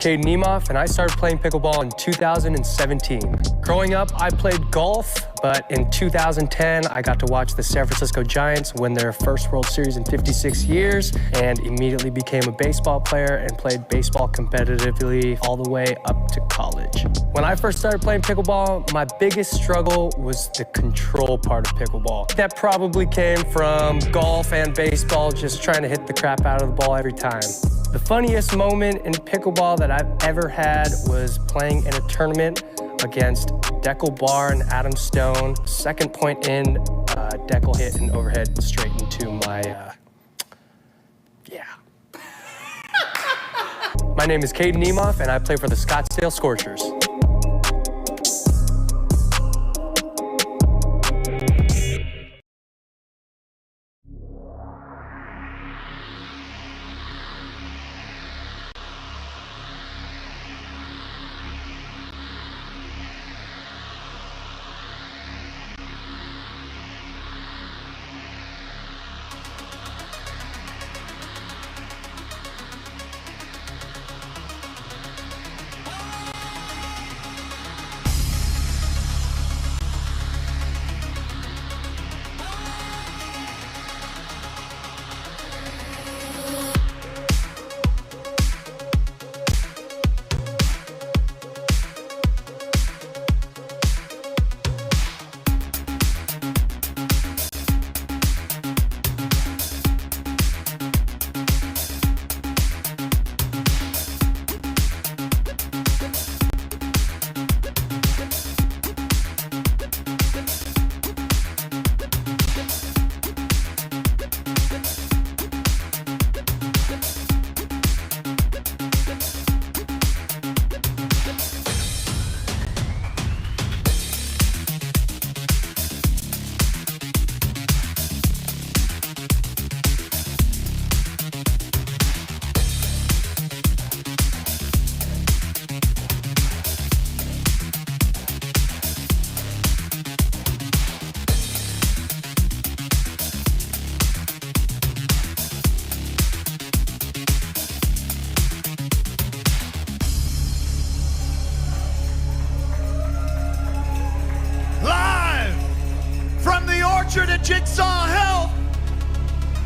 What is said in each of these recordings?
Caden Niemoff, and I started playing pickleball in 2017. Growing up, I played golf, but in 2010, I got to watch the San Francisco Giants win their first World Series in 56 years, and immediately became a baseball player and played baseball competitively all the way up to college. When I first started playing pickleball, my biggest struggle was the control part of pickleball. That probably came from golf and baseball, just trying to hit the crap out of the ball every time. The funniest moment in pickleball that I've ever had was playing in a tournament against Deckel Barr and Adam Stone. Second point in, Deckel hit an overhead straight into my, My name is Caden Niemoff, and I play for the Scottsdale Scorchers. At Jigsaw Health,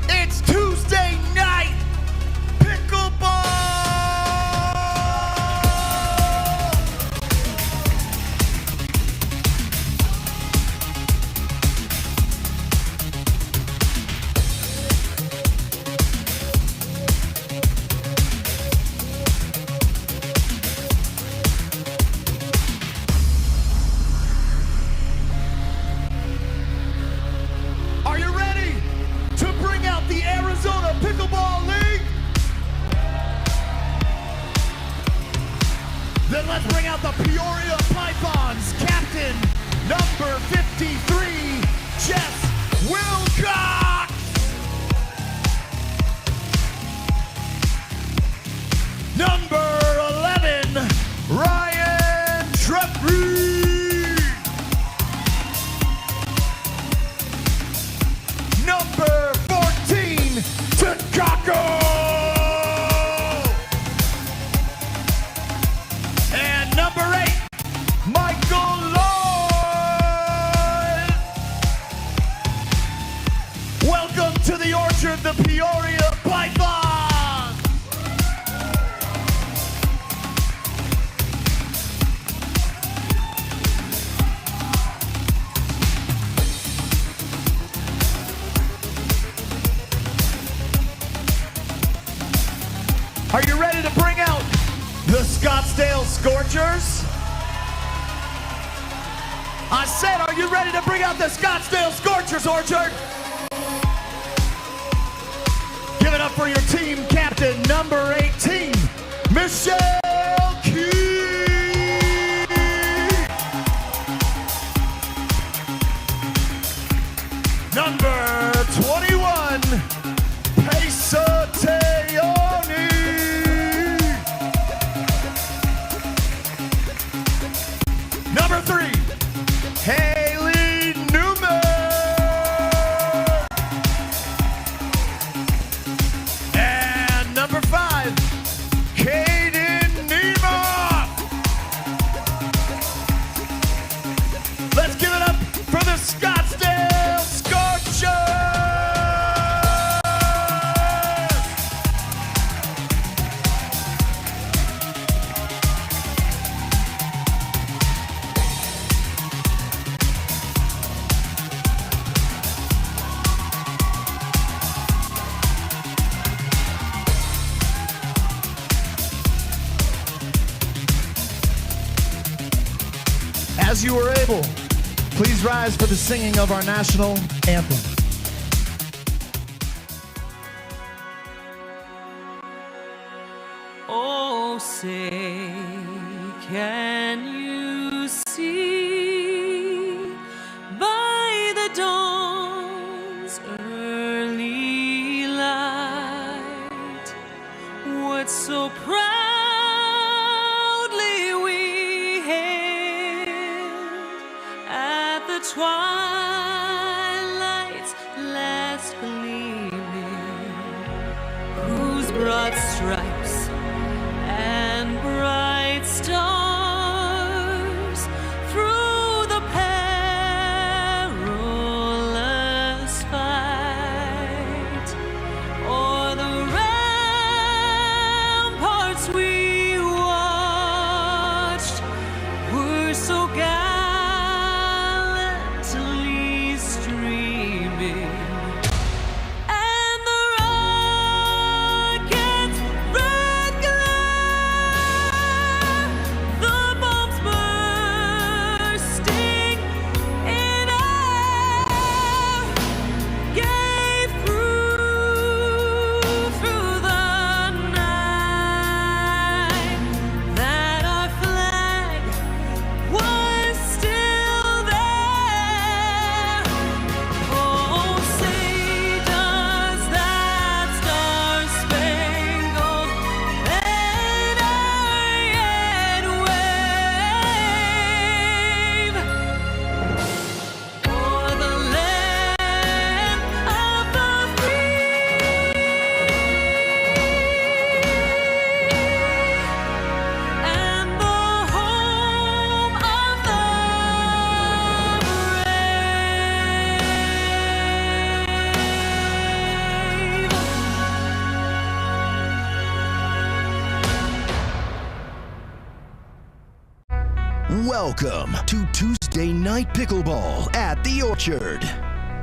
it's Tuesday night pickleball. Are you ready to bring out the Arizona Pickleball League? Then let's bring out the Peoria Pythons captain, number 53, Jess Wilcox. Number 11, Ryan Trepri. Number 14, Takako. And number 8, Michael Lloyd. Welcome to the Orchard, the Peoria Pythons. Are you ready to bring out the Scottsdale Scorchers? I said, are you ready to bring out the Scottsdale Scorchers, Orchard? Give it up for your team captain, number 18, Michelle Key. Number 21, Pesa Teoni. Number 3, Haley Newman. And number 5, Caden As you are able, please rise for the singing of our national anthem. Oh, say, can you see by the dawn's early light what so proudly we hailed at the twilight's last gleaming, whose broad stripes and bright stars through the perilous fight o'er the ramparts we watched were so gallantly streaming. And the rocket's red glare, the bombs bursting in air, gave proof through the night that our flag was still there. Oh, say does that star-spangled banner yet wave o'er the land of the free and the home of the Welcome to Tuesday Night Pickleball at the Orchard.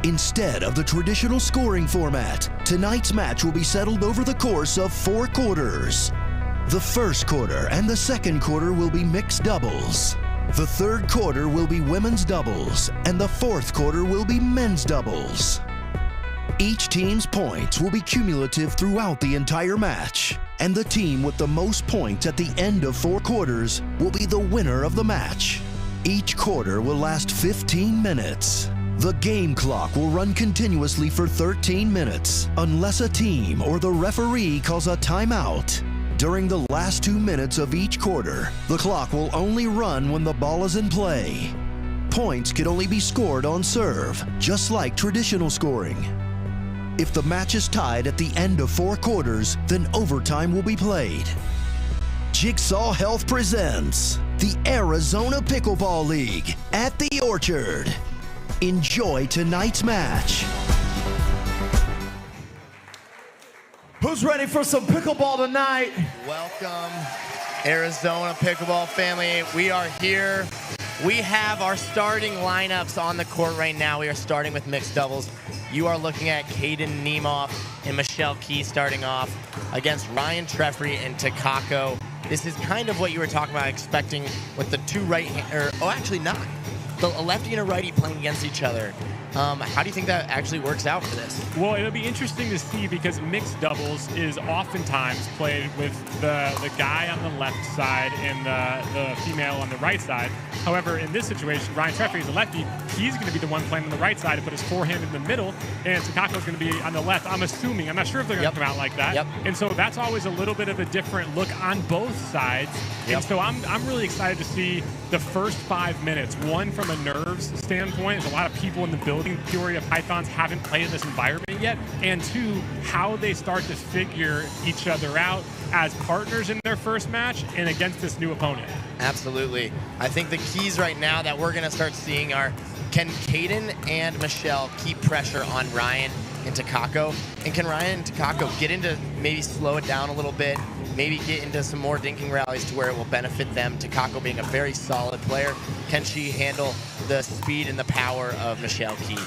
Instead of the traditional scoring format, tonight's match will be settled over the course of 4 quarters. The first quarter and the second quarter will be mixed doubles. The third quarter will be women's doubles, and the fourth quarter will be men's doubles. Each team's points will be cumulative throughout the entire match, and the team with the most points at the end of 4 quarters will be the winner of the match. Each quarter will last 15 minutes. The game clock will run continuously for 13 minutes unless a team or the referee calls a timeout. During the last 2 minutes of each quarter, the clock will only run when the ball is in play. Points can only be scored on serve, just like traditional scoring. If the match is tied at the end of 4 quarters, then overtime will be played. Jigsaw Health presents the Arizona Pickleball League at the Orchard. Enjoy tonight's match. Who's ready for some pickleball tonight? Welcome, Arizona Pickleball family. We are here. We have our starting lineups on the court right now. We are starting with mixed doubles. You are looking at Caden Niemoff and Michelle Key starting off against Ryan Treffry and Takako. This is kind of what you were talking about, expecting with the two actually not. A lefty and a righty playing against each other. How do you think that actually works out for this? Well, it'll be interesting to see because mixed doubles is oftentimes played with the guy on the left side and the female on the right side. However, in this situation, Ryan Treffry is a lefty. He's going to be the one playing on the right side to put his forehand in the middle, and Takako's going to be on the left. I'm assuming. I'm not sure if they're going to come out like that. And so that's always a little bit of a different look on both sides. And so I'm really excited to see the first 5 minutes. One, from a nerves standpoint, there's a lot of people in the building. Peoria Pythons haven't played in this environment yet. And two, how they start to figure each other out as partners in their first match and against this new opponent. Absolutely. I think the keys right now that we're going to start seeing are, can Caden and Michelle keep pressure on Ryan and Takako? And can Ryan and Takako get into, maybe slow it down a little bit, maybe get into some more dinking rallies to where it will benefit them? Takako being a very solid player, can she handle the speed and the power of Michelle Key?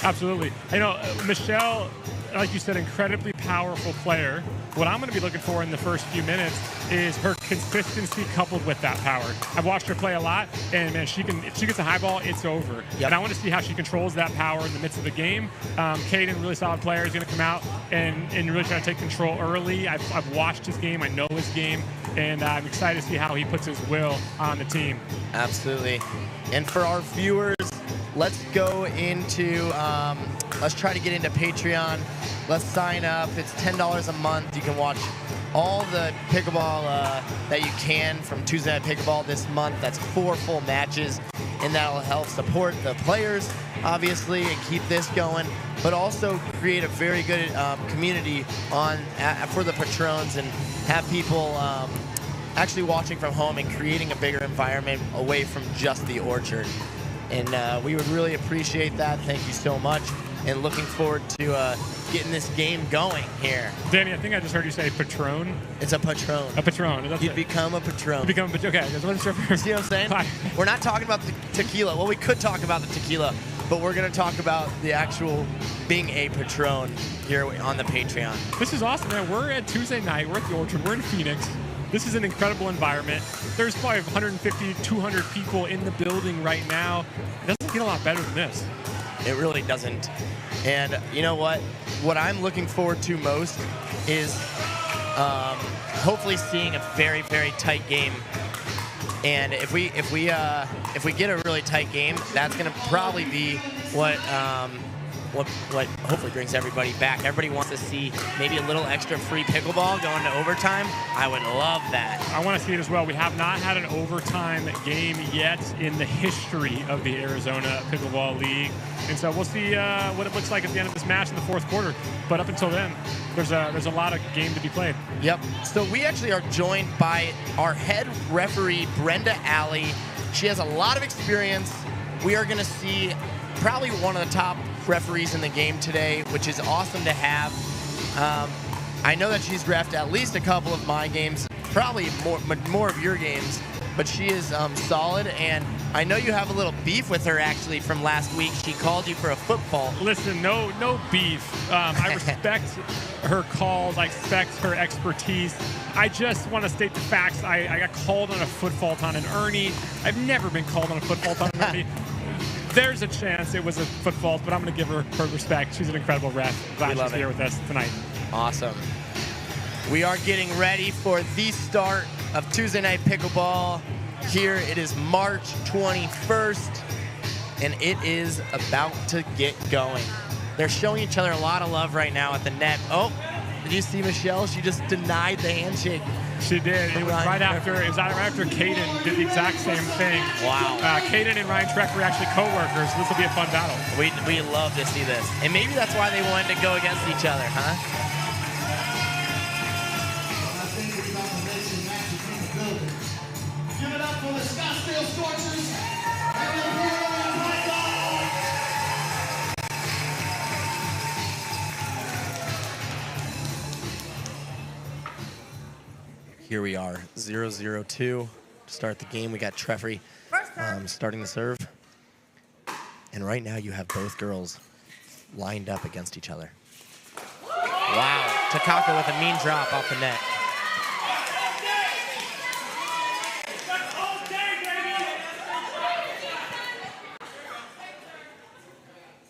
Absolutely. You know, Michelle like you said, incredibly powerful player. What I'm going to be looking for in the first few minutes is her consistency coupled with that power. I've watched her play a lot, and man, if she gets a high ball, it's over. Yep. And I want to see how she controls that power in the midst of the game. Caden, really solid player, is going to come out and really try to take control early. I've watched his game. I know his game, and I'm excited to see how he puts his will on the team. Absolutely. And for our viewers, let's go into, let's try to get into Patreon. Let's sign up. It's $10 a month. You can watch all the pickleball that you can from Tuesday Night Pickleball this month. That's 4 full matches, and that'll help support the players, obviously, and keep this going, but also create a very good community for the patrons and have people actually watching from home and creating a bigger environment away from just the orchard. And we would really appreciate that. Thank you so much. And looking forward to getting this game going here. Danny, I think I just heard you say patron. It's a patron. A patron. That's You it. become a patron. You become a patron. Okay, I just wasn't sure if See what I'm saying? Hi. We're not talking about the tequila. Well, we could talk about the tequila, but we're going to talk about the actual being a patron here on the Patreon. This is awesome, man. We're at Tuesday night. We're at the Orchard. We're in Phoenix. This is an incredible environment. There's probably 150, 200 people in the building right now. It doesn't get a lot better than this. It really doesn't. And you know what? What I'm looking forward to most is hopefully seeing a very, very tight game. And if we get a really tight game, that's going to probably be what hopefully brings everybody back. Everybody wants to see maybe a little extra free pickleball going to overtime. I would love that. I want to see it as well. We have not had an overtime game yet in the history of the Arizona Pickleball League. And so we'll see what it looks like at the end of this match in the fourth quarter. But up until then, there's a lot of game to be played. Yep. So we actually are joined by our head referee, Brenda Alley. She has a lot of experience. We are going to see probably one of the top referees in the game today, which is awesome to have. I know that she's reffed at least a couple of my games, probably more of your games, but she is solid, and I know you have a little beef with her actually from last week. She called you for a football. Listen, no beef. I respect her calls. I respect her expertise. I just want to state the facts. I got called on a foot fault on an Ernie. I've never been called on a foot fault on an Ernie. There's a chance it was a foot fault, but I'm going to give her respect. She's an incredible ref. Glad she's here with us tonight. Awesome. We are getting ready for the start of Tuesday Night Pickleball. Here it is March 21st, and it is about to get going. They're showing each other a lot of love right now at the net. Oh, did you see Michelle? She just denied the handshake. She did. It was right after Caden did the exact same thing. Wow. Caden and Ryan Treck were actually co-workers. This will be a fun battle. We love to see this. And maybe that's why they wanted to go against each other, huh? Give it up for the Scottsdale Scorchers and the Peoria Pickleball. Here we are, 0-0-2 to start the game. We got Treffry starting the serve. And right now you have both girls lined up against each other. Wow, Takaka with a mean drop off the net.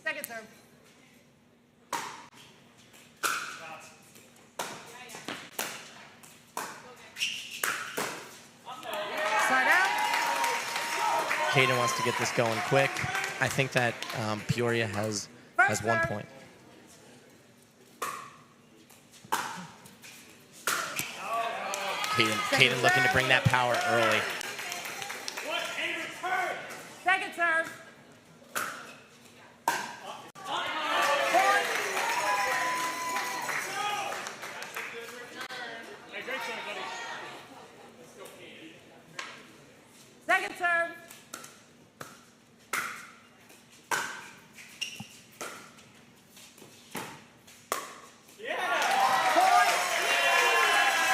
Second serve. Start out. Caden wants to get this going quick. I think that Peoria has 1 point. Caden looking to bring that power early. Second serve. Second serve.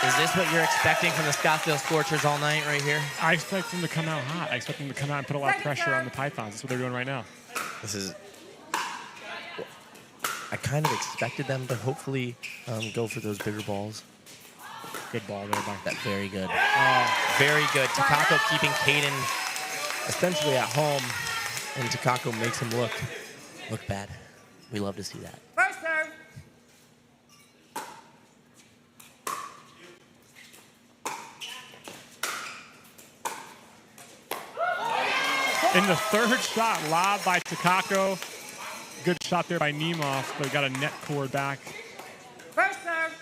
Is this what you're expecting from the Scottsdale Scorchers all night right here? I expect them to come out hot. I expect them to come out and put a lot of pressure on the Pythons. That's what they're doing right now. This is... I kind of expected them to hopefully go for those bigger balls. Good ball there by That very good. Very good. Takako keeping Caden essentially at home, and Takako makes him look bad. We love to see that. First serve. In the third shot, lob by Takako. Good shot there by Nemeth, but got a net cord back. First serve.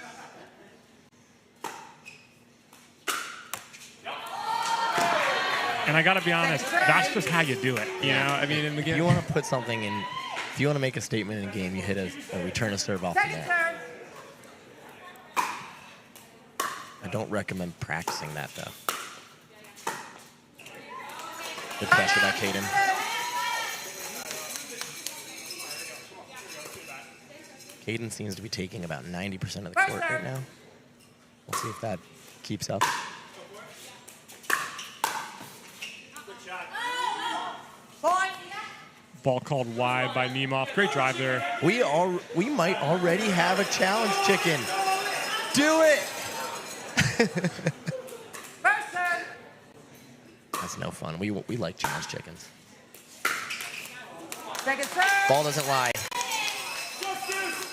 And I got to be honest, that's just how you do it. You know, I mean, in the If game, you want to put something in, if you want to make a statement in a game, you hit a return a serve off the Second net. serve. I don't recommend practicing that though. Good pressure by Caden. Caden seems to be taking about 90% of the court right now. We'll see if that keeps up. Point. ball called wide by Nemeth. Great drive there. We might already have a challenge chicken. Do it! First serve. That's no fun. We like challenge chickens. Second serve. Ball doesn't lie.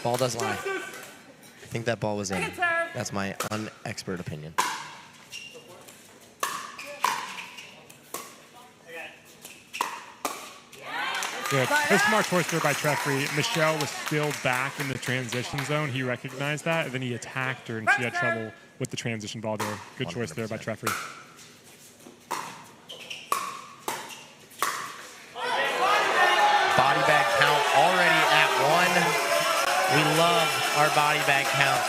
Ball does lie. I think that ball was in. Second serve. That's my unexpert opinion. Good. A smart choice there by Treffry. Michelle was still back in the transition zone. He recognized that, and then he attacked her, and she had trouble with the transition ball there. Good choice there by 100%. Treffry. Body bag count already at 1. We love our body bag count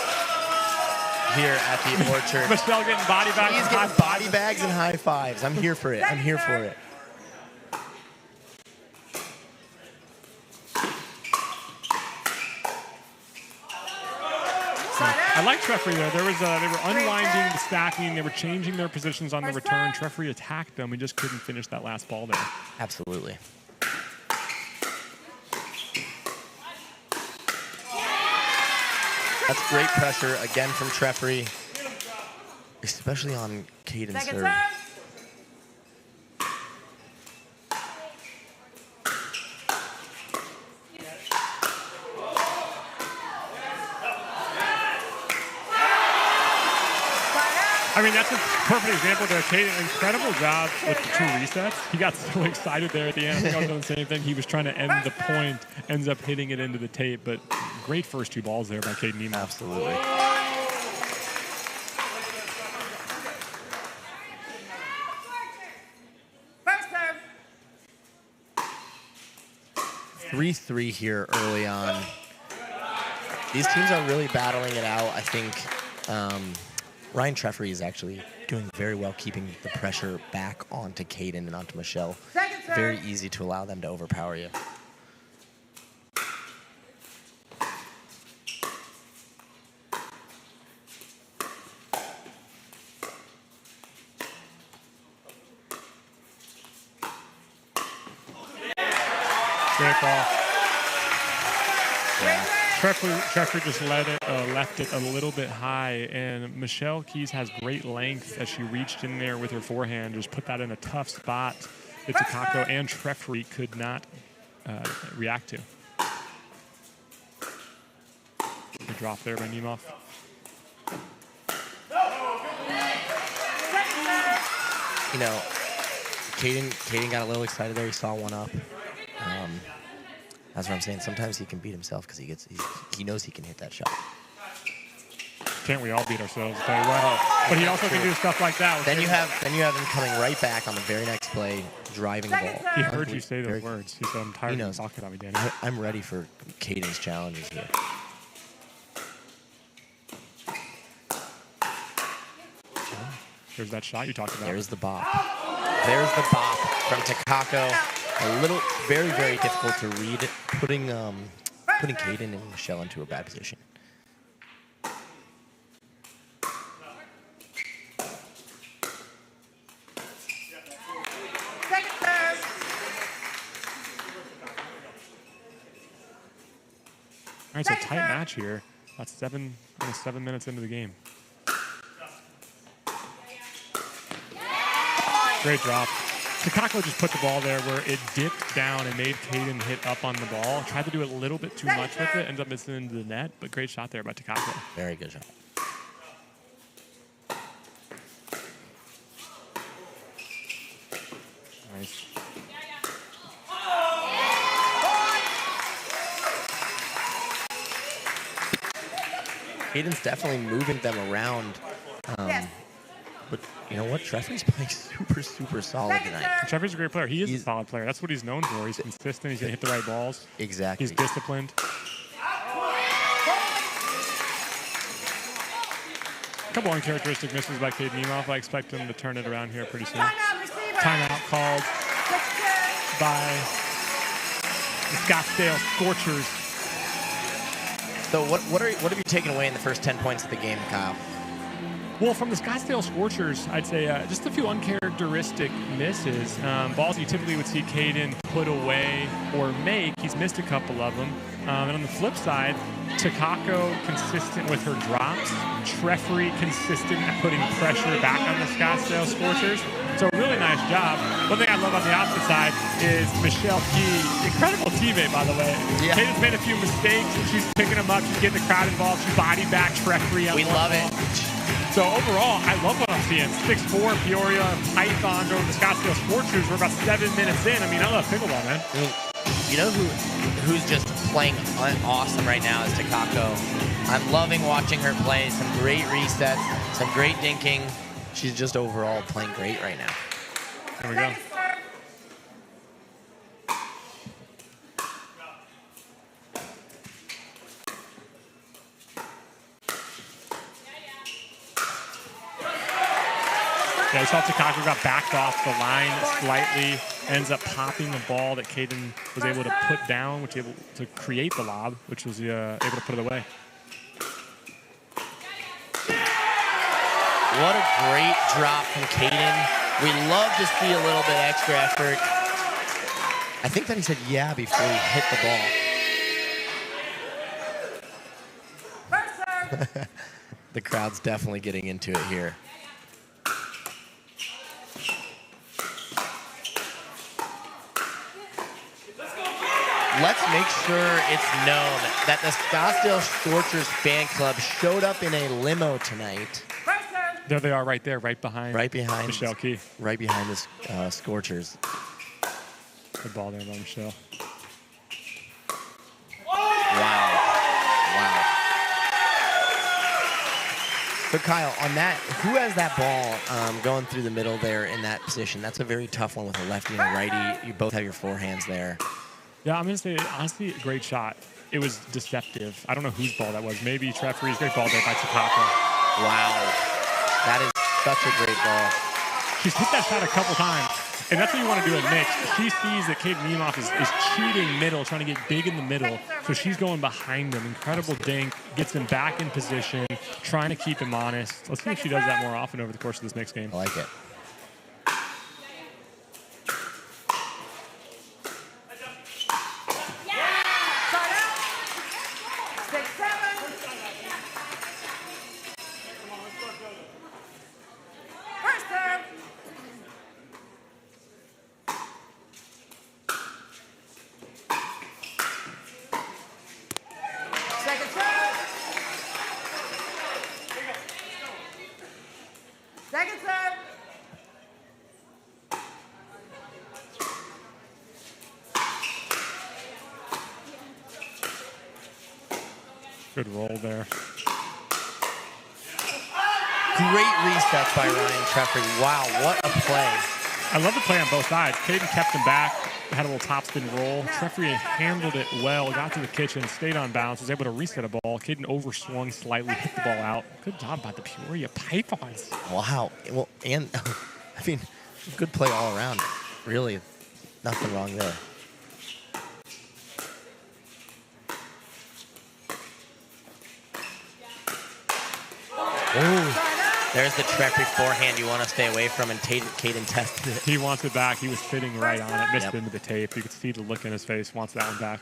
here at the Orchard. Michelle getting body bags. He's and high getting fives. body bags and high fives. I'm here for it. I'm here for it. I like Treffry there. They were unwinding the stacking. They were changing their positions on the return. Treffry attacked them. We just couldn't finish that last ball there. Absolutely. That's great pressure again from Treffry, especially on Caden's Second serve. serve. I mean, that's a perfect example there. Caden, incredible job with the 2 resets. He got so excited there at the end. I think I was doing the same thing. He was trying to end the point, ends up hitting it into the tape, but great first 2 balls there by Caden Nemeth. Absolutely. First serve. 3-3 here early on. These teams are really battling it out. I think Ryan Treffry is actually doing very well keeping the pressure back onto Caden and onto Michelle. Second serve. Very easy to allow them to overpower you. Great ball. Yeah. Treffry just left it a little bit high, and Michelle Keys has great length as she reached in there with her forehand, just put that in a tough spot that Takako and Treffry could not react to. Good drop there by Nemeth. You know, Caden got a little excited there. He saw one up. That's what I'm saying. Sometimes he can beat himself because he knows he can hit that shot. Can't we all beat ourselves? Tell you what. But he also can do stuff like that. Then you have him coming right back on the very next play, driving the ball. He heard you say those words. He said, "I'm tired of you talking about me, Danny." I'm ready for Caden's challenges here. There's that shot you talked about. There's the bop. There's the bop from Takako. A little, very, very difficult to read, putting Caden and Michelle into a bad position. Second serve. All right, so tight match here. About 7 minutes into the game. Great drop. Takako just put the ball there where it dipped down and made Caden hit up on the ball. Tried to do a little bit too much with it. Ends up missing into the net, but great shot there by Takako. Very good shot. Nice. Caden's definitely moving them around. But you know what? Treffy's playing super solid tonight. Treffy's a great player. He is a solid player. That's what he's known for. He's consistent. He's going to hit the right balls. Exactly. He's disciplined. A couple uncharacteristic misses by Caden Niemoff. I expect him to turn it around here pretty soon. Timeout called by the Scottsdale Scorchers. So what have you taken away in the first 10 points of the game, Kyle? Well, from the Scottsdale Scorchers, I'd say just a few uncharacteristic misses. Balls you typically would see Caden put away or make. He's missed a couple of them. And on the flip side, Takako consistent with her drops. Treffry consistent at putting pressure back on the Scottsdale Scorchers. So a really nice job. One thing I love on the opposite side is Michelle Key. Incredible teammate, by the way. Yeah. Caden's made a few mistakes, and she's picking them up. She's getting the crowd involved. She body back Treffry. We love it. So overall, I love what I'm seeing. 6'4", Peoria, Pythons over the Scottsdale Scorchers. We're about 7 minutes in. I mean, I love pickleball, man. I mean, you know who's just playing awesome right now is Takako. I'm loving watching her play. Some great resets, some great dinking. She's just overall playing great right now. Here we go. Yeah, you saw Takako got backed off the line slightly, ends up popping the ball that Caden was able to put down, which was able to create the lob, which was able to put it away. What a great drop from Caden. We love to see a little bit extra effort. I think that he said yeah before he hit the ball. The crowd's definitely getting into it here. Let's make sure it's known that the Scottsdale Scorchers fan club showed up in a limo tonight. There they are right there, right behind Michelle Key. Right behind the Scorchers. Good ball there by Michelle. Wow. So Kyle, on that, who has that ball going through the middle there in that position? That's a very tough one with a lefty and a righty. You both have your forehands there. Yeah, I'm going to say, honestly, a great shot. It was deceptive. I don't know whose ball that was. Maybe Treffry's. Great ball there by Takako. Wow. That is such a great ball. She's hit that shot a couple times, and that's what you want to do in mix. She sees that Caden Niemoff is cheating middle, trying to get big in the middle, so she's going behind him. Incredible dink, gets him back in position, trying to keep him honest. Let's see if she does that more often over the course of this mix game. I like it. Second serve. Good roll there. Great resets by Ryan Treffry. Wow, what a play. I love the play on both sides. Caden kept him back, had a little topspin roll. Treffry handled it well, got to the kitchen, stayed on balance, was able to reset a ball. Caden overswung slightly, hit the ball out. Good job by the Peoria Pythons. Wow. Well, and I mean, good play all around. Really, nothing wrong there. Ooh. There's the Treffry forehand you want to stay away from, and Caden tested it. He wants it back. He was sitting right on it, missed Yep. into the tape. You could see the look in his face, wants that one back.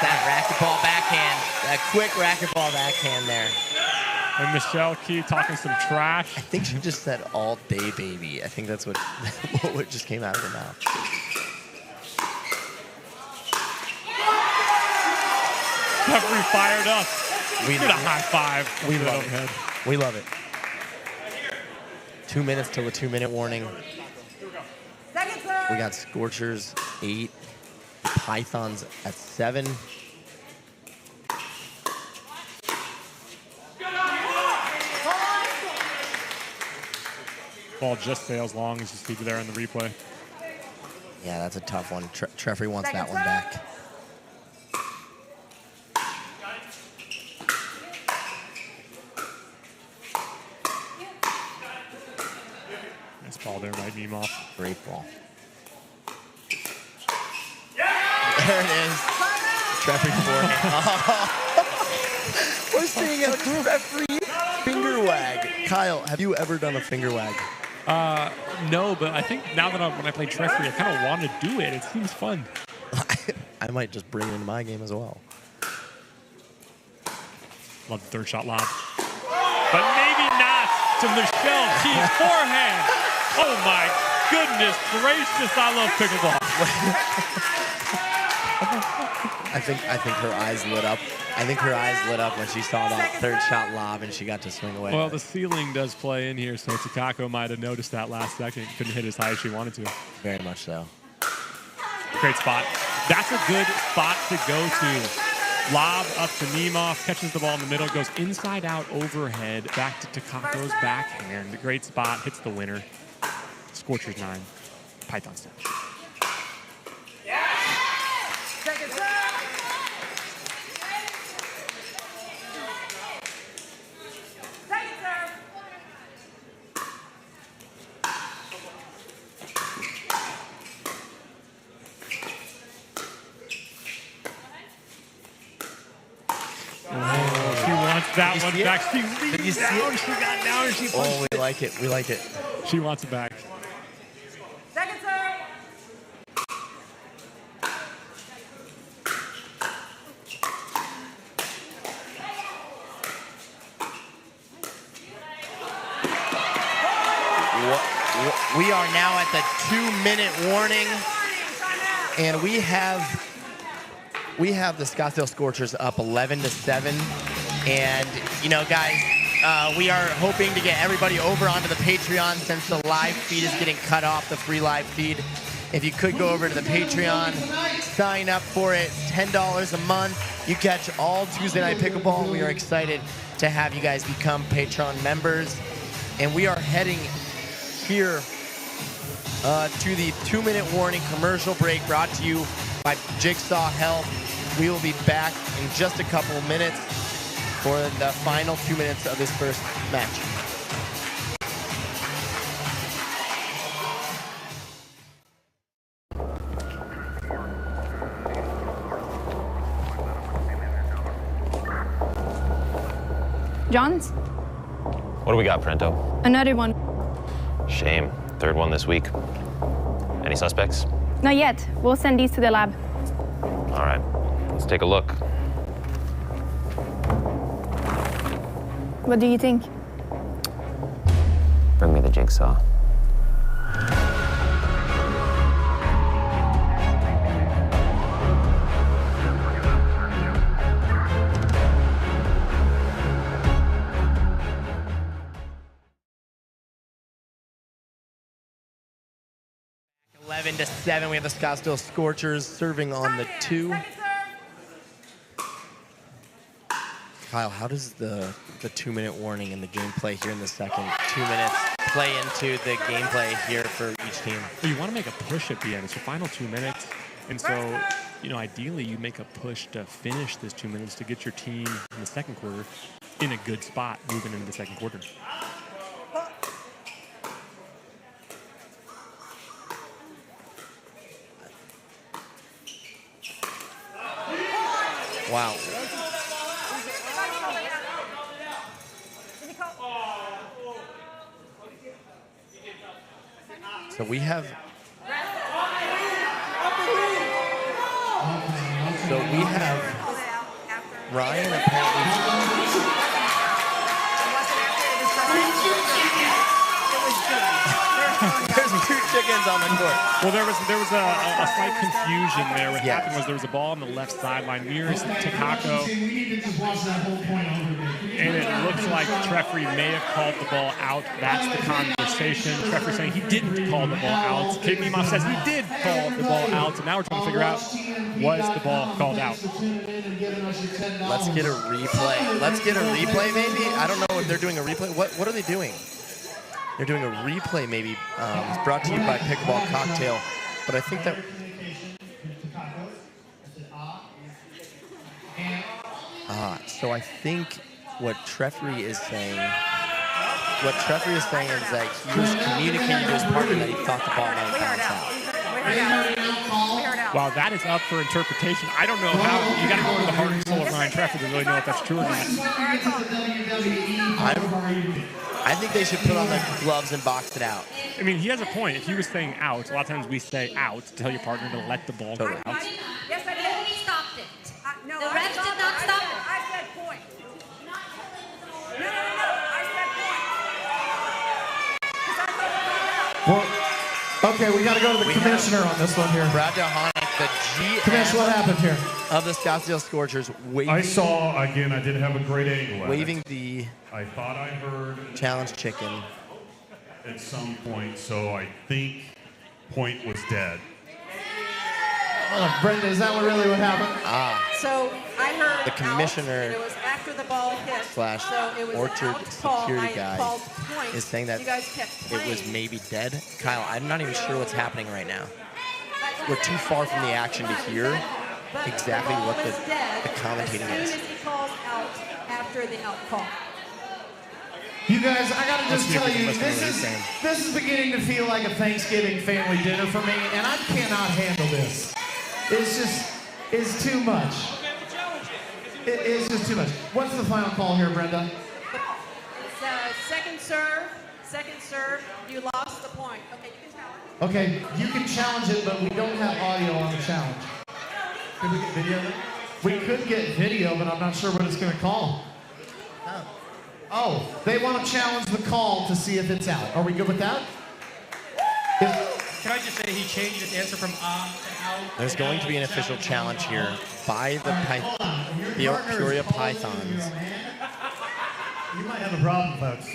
that racquetball backhand. That quick racquetball backhand there. And Michelle Key talking some trash. I think she just said all day, baby. I think that's what, what just came out of her mouth. Referee fired up. We Get a high five. We love it. We love it. 2 minutes till the 2-minute warning. Second serve. We got Scorchers 8, Pythons at 7. Ball just sails long as you see there in the replay. Yeah, that's a tough one. Treffrey wants that one back. Nice ball there by Nemov. Great ball. There it is. Treffrey forehand. We're seeing a referee finger wag. Kyle, have you ever done a finger wag? No, but I think now that when I play Treffrey, I kind of want to do it. It seems fun. I might just bring it into my game as well. Love the third shot lob. But maybe not to Michelle Key forehand. Oh my goodness gracious, I love pickleball. I think her eyes lit up. I think her eyes lit up when she saw that third shot lob and she got to swing away. Well, the ceiling does play in here, so Takako might have noticed that last second. Couldn't hit as high as she wanted to. Very much so. Great spot. That's a good spot to go to. Lob up to Nemov, catches the ball in the middle, goes inside out overhead, back to Takako's backhand. Great spot, hits the winner. Scorchers 9, Pythons 10. Second serve. Second serve. Oh, she wants that one back. She Did you leans see down, it? she got down, and she punched Oh, we like it. We like it. it. She wants it back. Second serve. We are now at the 2-minute warning, and we have the Scottsdale Scorchers up 11-7. And you know, guys, we are hoping to get everybody over onto the Patreon since the live feed is getting cut off, the free live feed. If you could go over to the Patreon, sign up for it, $10 a month. You catch all Tuesday Night Pickleball. We are excited to have you guys become Patreon members. And we are heading here to the 2-minute warning commercial break brought to you by Jigsaw Health. We will be back in just a couple of minutes for the final 2 minutes of this first match. Johns? What do we got, Prento? Another one. Shame. Third one this week. Any suspects? Not yet. We'll send these to the lab. All right. Let's take a look. What do you think? Bring me the jigsaw. To 7, we have the Scottsdale Scorchers serving on the 2. Second serve. Kyle, how does the 2-minute warning and the gameplay here in the second 2 minutes play into the gameplay here for each team? Well, you want to make a push at the end. It's your final 2 minutes. And so, you know, ideally you make a push to finish this 2 minutes to get your team in the second quarter in a good spot moving into the second quarter. Wow. So we have So we have Ryan apparently. There's 2 chickens on the court. Well, there was a slight confusion there. What happened was there was a ball on the left sideline nearest Takako, and it looks like the referee may have called the ball out. That's the conversation. The referee saying he didn't call the ball out. Kate Mimov says he did call the ball out. So now we're trying to figure out, was the ball called out? Let's get a replay. Let's get a replay, maybe? I don't know if they're doing a replay. What are they doing? They're doing a replay, maybe. It's brought to you by Pickleball Cocktail. But I think that... So I think what Treffery is saying... What Treffery is saying is that he was communicating to his partner that he thought the ball might bounce out. Wow, that is up for interpretation. I don't know how. You got to go into the heart and soul of Ryan Treffery to really know if that's true or not. I think they should put on the gloves and box it out. I mean, he has a point. If he was saying out, a lot of times we say out to tell your partner to let the ball go out. Yes, I did. He stopped it. No, the ref did not stop it. I said point. No. I said point. Well, okay, we got to go to the commissioner on this one here. Brad Dohonic, the GM Commissioner, what happened here? Of the Scottsdale Scorchers, waving. I saw, again, I didn't have a great angle at waving it. the I thought I heard challenge chicken at some point, so I think point was dead. Brenda, is that really what happened? So I heard The commissioner out, and it was after the ball hit. slash so it was Orchard out call. security I guy called point. is saying that You guys kept it was maybe dead. Kyle, I'm not even sure what's happening right now. We're too far from the action to hear exactly what the commentating as is. soon as he calls out after the out call. You guys, I gotta just see if tell we can you, listen to what he's saying. this is beginning to feel like a Thanksgiving family dinner for me, and I cannot handle this. It's too much. It's just too much. What's the final call here, Brenda? It's second serve. You lost the point. Okay, you can challenge. Okay, you can challenge it, but we don't have audio on the challenge. Could we get video then? We could get video, but I'm not sure what it's gonna call. Oh, they want to challenge the call to see if it's out. Are we good with that? Can I just say he changed his answer from to out? There's going to be an official challenge here by the Peoria Pythons. You might have a problem, folks.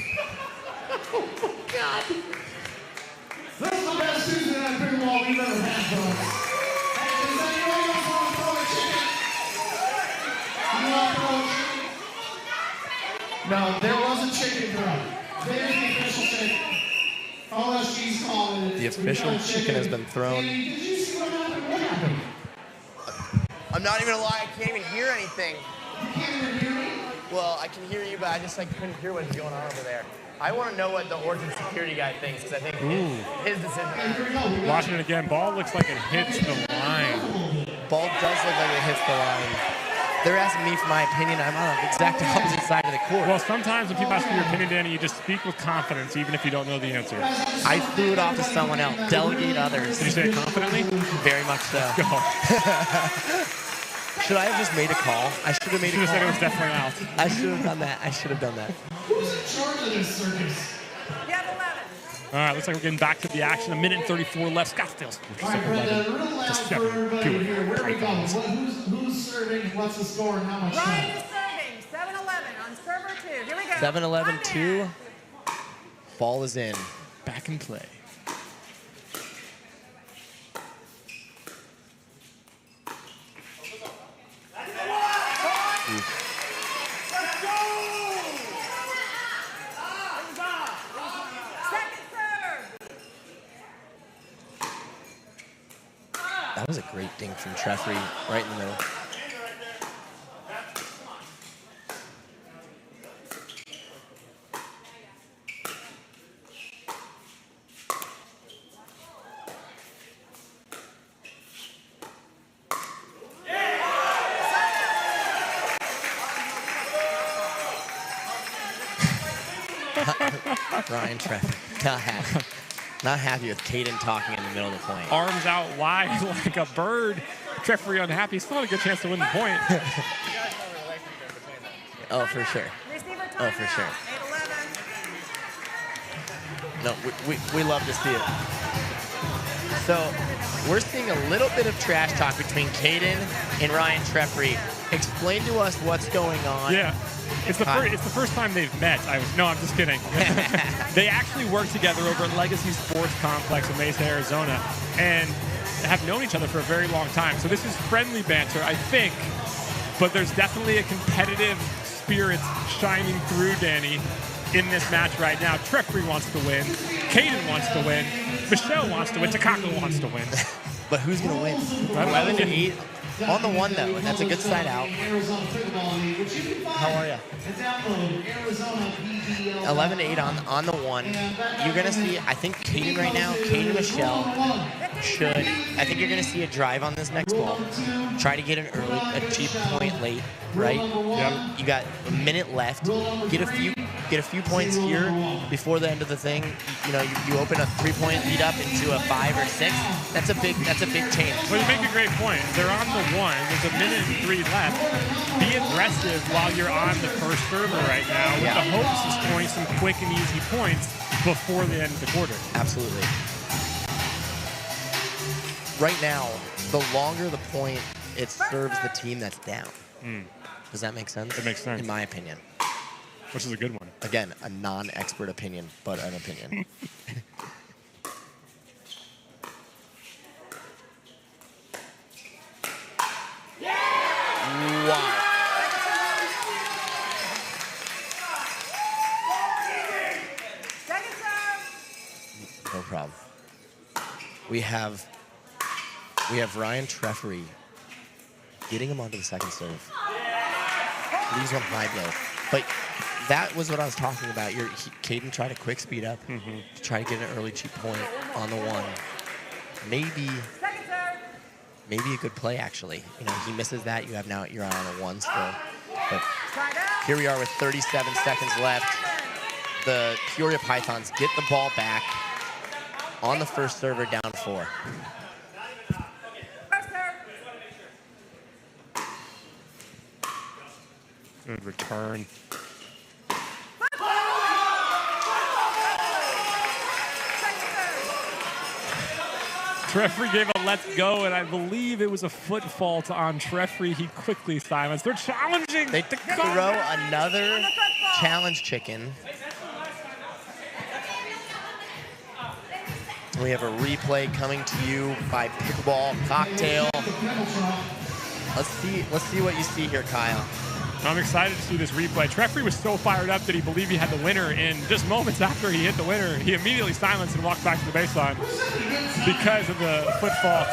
Oh, God. This is the best Tuesday night pickleball we've ever had, folks. Hey, does anyone else want to throw a chicken? You want to throw a chicken? No, there was a chicken throw. There's the official chicken. OSG's calling it. The official chicken has been thrown. Did you see what happened? What happened? I'm not even gonna lie, I can't even hear anything. You can't even hear me? Well, I can hear you, but I couldn't hear what's going on over there. I want to know what the Orchard security guy thinks, because I think his decision. Watching it again, ball looks like it hits the line. Ball does look like it hits the line. They're asking me for my opinion. I'm on the exact opposite side of the court. Well, sometimes when people ask for your opinion, Danny, you just speak with confidence, even if you don't know the answer. I threw it off to someone else. Delegate others. Did you say it confidently? Very much so. Go. Should I have just made a call? I should have made a call. Should have said it was definitely out. I should have done that. Who's in charge of this circus? You have 11. All right, looks like we're getting back to the action. 1:34 left. Scottsdale Scorchers. All right, Brenda, real loud for everybody here. Where are we going? Who's serving? What's the score and how much Ryan time? is serving. 7-11 on server 2. Here we go. 7-11-2. Ball is in. Back in play. That was a great dink from Treffery, right in the middle. Ryan Treffery, not happy with Caden talking in the middle of the point. Arms out wide like a bird. Treffery unhappy. Still had a good chance to win the point. Oh, for sure. Oh, for sure. No, we love to see it. So we're seeing a little bit of trash talk between Caden and Ryan Treffery. Explain to us what's going on. Yeah. It's the first time they've met. No, I'm just kidding. They actually work together over at Legacy Sports Complex in Mesa, Arizona, and have known each other for a very long time. So this is friendly banter, I think, but there's definitely a competitive spirit shining through, Danny, in this match right now. Treffery wants to win. Caden wants to win. Michelle wants to win. Takako wants to win. But who's going to win? 11-8 on the one, though, and that's a good side out. How are you? 11-8 on the one. You're going to see, I think Caden right now, Caden and Michelle should, I think you're going to see a drive on this next ball. Try to get a cheap point late, right? Yep. You got a minute left. Get a few points here before the end of the thing. You know, you open a 3-point lead up into a 5 or 6. That's a big change. Well, you make a great point. They're on the one. There's a minute and 3 left. Be aggressive while you're on the first server right now, with the hopes of scoring some quick and easy points before the end of the quarter. Absolutely. Right now, the longer the point, it serves the team that's down. Does that make sense? It makes sense. In my opinion. Which is a good one. Again, a non-expert opinion, but an opinion. Wow. No problem. We have Ryan Treffery getting him onto the second serve. Leaves one high blow. But that was what I was talking about. Caden tried to quick speed up to try to get an early cheap point on the one. Maybe a good play, actually. You know, he misses that. You're on a one still. But here we are with 37 seconds left. The Peoria Pythons get the ball back on the first server, down 4. Good return. Treffery gave a let's go, and I believe it was a foot fault on Treffery. He quickly silenced. They're challenging. They throw another challenge chicken. We have a replay coming to you by Pickleball Cocktail. Let's see what you see here, Kyle. I'm excited to see this replay. Treffery was so fired up that he believed he had the winner, and just moments after he hit the winner, he immediately silenced and walked back to the baseline because of the foot fault.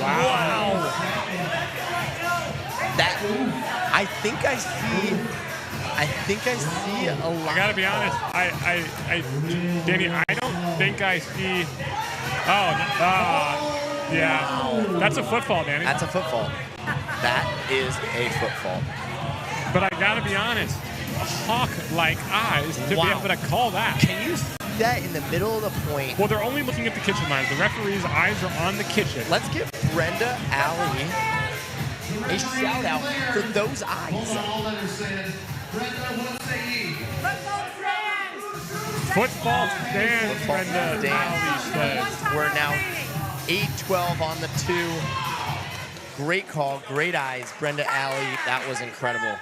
Wow. That, I think I see a lot. I gotta be honest, Danny, I don't think I see. Yeah, that's a foot fault, Danny. That's a foot fault. That is a foot fault. But I gotta be honest, hawk-like eyes to be able to call that. Can you see that in the middle of the point? Well, they're only looking at the kitchen lines. The referee's eyes are on the kitchen. Let's give Brenda Alley a shout out for those eyes. Football stands, Brenda Alley says. We're now 8-12 on the 2. Great call, great eyes, Brenda Alley. That was incredible.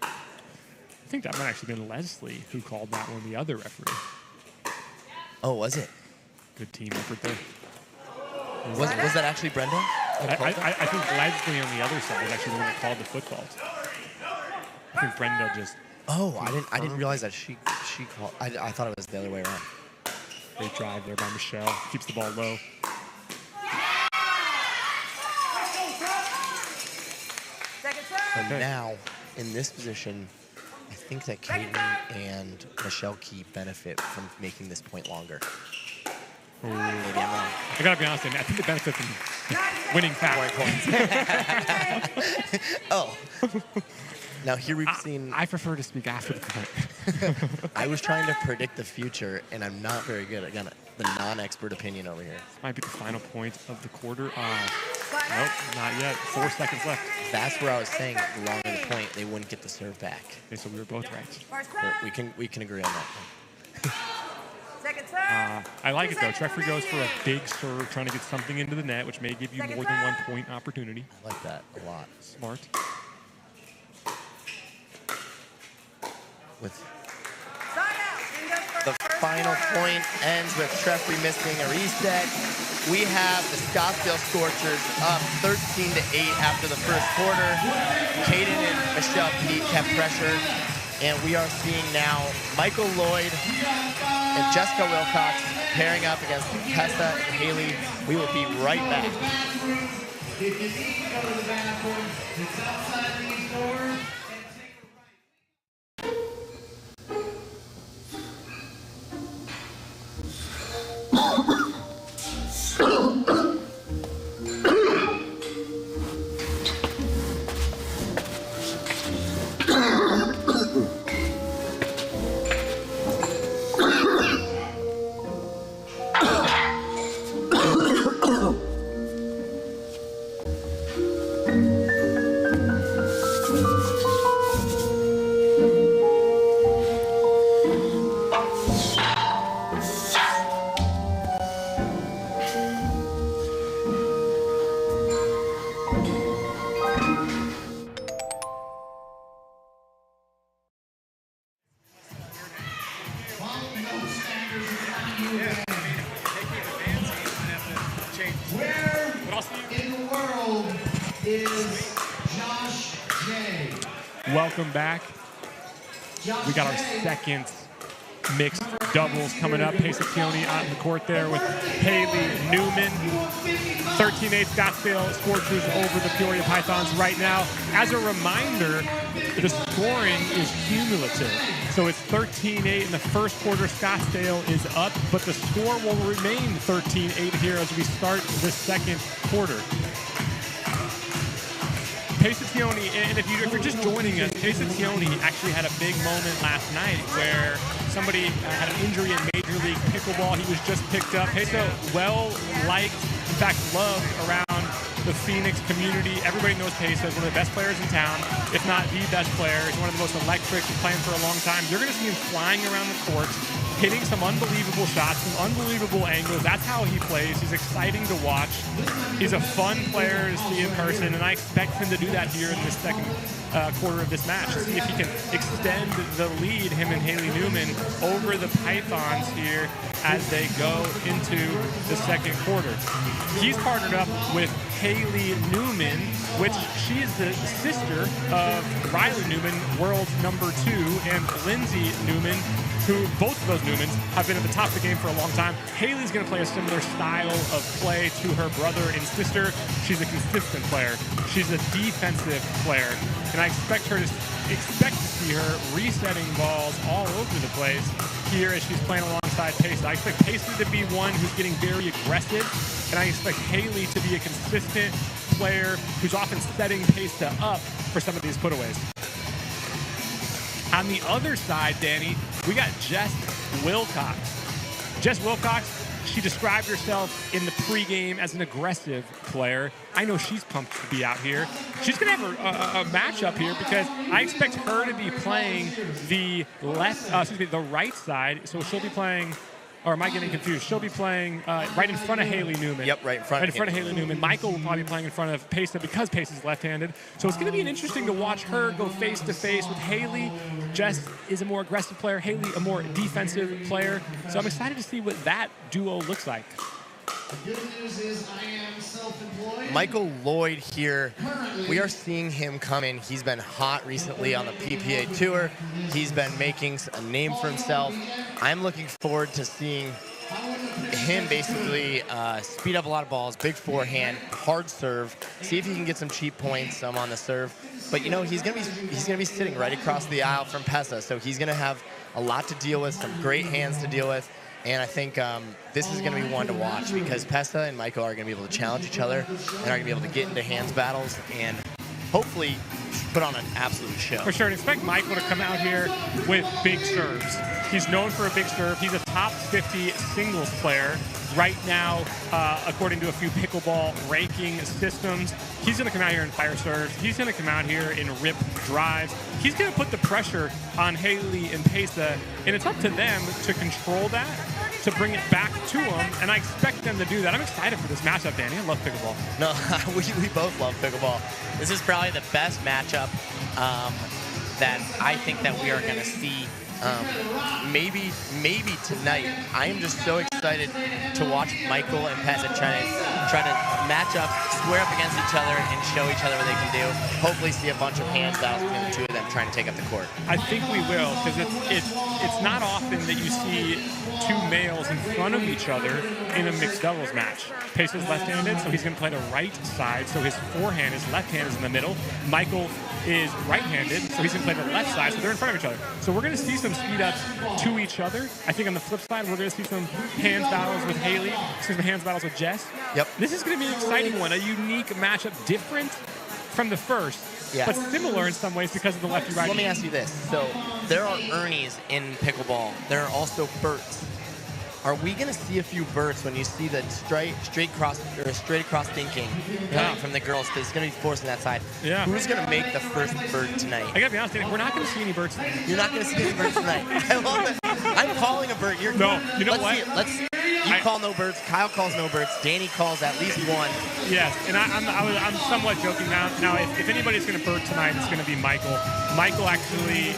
I think that might actually been Leslie who called that one, the other referee. Oh, was it? Good team effort there. Was that actually Brenda? I think Leslie on the other side was actually the one that called the foot fault. I think Brenda just. Oh, I didn't realize that she called. I thought it was the other way around. Great drive there by Michelle. Keeps the ball low. And now, in this position, I think that Caden and Michelle Key benefit from making this point longer. Maybe I'm wrong. I gotta be honest, I think they benefit from winning fast. Oh. Now here we've seen. I prefer to speak after the point. I was trying to predict the future, and I'm not very good. I got the non-expert opinion over here. This might be the final point of the quarter. Nope, not yet. 4 seconds left. That's where I was saying the longer the point, they wouldn't get the serve back. Okay, so we were both right. We can agree on that. Second serve. I like it, though. Treffery goes for a big serve, trying to get something into the net, which may give you more than 1 point opportunity. I like that a lot. Smart. With the final point ends with Treffery missing a reset. We have the Scottsdale Scorchers up 13-8 after the first quarter. Caden and Michelle Pete kept pressure. And we are seeing now Michael Lloyd and Jessica Wilcox pairing up against Tessa and Haley. We will be right back. If you need to go to the bathroom, it's outside these doors. Welcome back. We got our second mixed doubles coming up. Paisa Peony out in the court there with Haley Newman. 13-8 Scottsdale Scorchers over the Peoria Pythons right now. As a reminder, the scoring is cumulative. So it's 13-8 in the first quarter. Scottsdale is up, but the score will remain 13-8 here as we start the second quarter. Paisa Peony, and if you're just joining us, Paisa Peony actually had a big moment last night where somebody had an injury in Major League Pickleball. He was just picked up. Paisa, well-liked, in fact, loved around the Phoenix community. Everybody knows Paisa is one of the best players in town, if not the best player. He's one of the most electric, playing for a long time. You're going to see him flying around the courts, hitting some unbelievable shots, some unbelievable angles. That's how he plays. He's exciting to watch. He's a fun player to see in person, and I expect him to do that here in the second quarter of this match. See if he can extend the lead, him and Haley Newman, over the Pythons here as they go into the second quarter. He's partnered up with Haley Newman, which she is the sister of Riley Newman, world number 2, and Lindsay Newman, who both of those Newmans have been at the top of the game for a long time. Haley's going to play a similar style of play to her brother and sister. She's a consistent player. She's a defensive player, and I expect to see her resetting balls all over the place here as she's playing alongside Paisa. I expect Paisa to be one who's getting very aggressive, and I expect Haley to be a consistent player who's often setting Paisa up for some of these putaways. On the other side, Danny, we got Jess Wilcox. Jess Wilcox, she described herself in the pregame as an aggressive player. I know she's pumped to be out here. She's going to have a matchup here because I expect her to be playing the the right side. So she'll be playing, or am I getting confused? She'll be playing right in front of Haley Newman. Yep, right in front of Haley Newman. Michael will probably be playing in front of Paisa because Paisa's left-handed. So it's going to be interesting to watch her go face-to-face with Haley. Jess is a more aggressive player. Haley, a more defensive player. So I'm excited to see what that duo looks like. The good news is I am self-employed. Michael Lloyd here, we are seeing him come in. He's been hot recently on the PPA Tour. He's been making a name for himself. I'm looking forward to seeing him basically speed up a lot of balls, big forehand, hard serve, see if he can get some cheap points on the serve. But you know, he's gonna be sitting right across the aisle from Paisa, so he's gonna have a lot to deal with, some great hands to deal with. And I think this is going to be one to watch because Paisa and Michael are going to be able to challenge each other and are going to be able to get into hands battles and hopefully put on an absolute show. For sure, and expect Michael to come out here with big serves. He's known for a big serve. He's a top 50 singles player right now, according to a few pickleball ranking systems. He's going to come out here and fire serves. He's going to come out here and rip drives. He's going to put the pressure on Haley and Pesa, and it's up to them to control that, to bring it back to them, and I expect them to do that. I'm excited for this matchup, Danny. I love pickleball. No, we both love pickleball. This is probably the best matchup that I think that we are going to see. Maybe tonight. I am just so excited to watch Michael and Pesa try to match up, square up against each other, and show each other what they can do. Hopefully, see a bunch of hands battles between the two of them trying to take up the court. I think we will, because it's not often that you see two males in front of each other in a mixed doubles match. Pesa's left-handed, so he's going to play the right side, so his forehand, his left hand is in the middle. Michael is right-handed, so he's going to play the left side, so they're in front of each other. So we're going to see some speed-ups to each other. I think on the flip side, we're going to see some hands battles with Haley, some hands battles with Jess. Yep. This is going to be an exciting one, a unique matchup, different from the first, but similar in some ways because of the lefty-righty. Let me ask you this. So there are Ernies in pickleball. There are also Berts. Are we going to see a few Berts when you see the straight across thinking coming from the girls? Because it's going to be forcing that side. Yeah. Who's going to make the first Bert tonight? I got to be honest, Danny, we're not going to see any Berts tonight. You're not going to see any Berts tonight. I love it. I'm calling a Bert. You're no. You know what? You call no Berts. Kyle calls no Berts. Danny calls at least one. Yes, and I'm somewhat joking now. Now, if anybody's going to Bert tonight, it's going to be Michael. Michael actually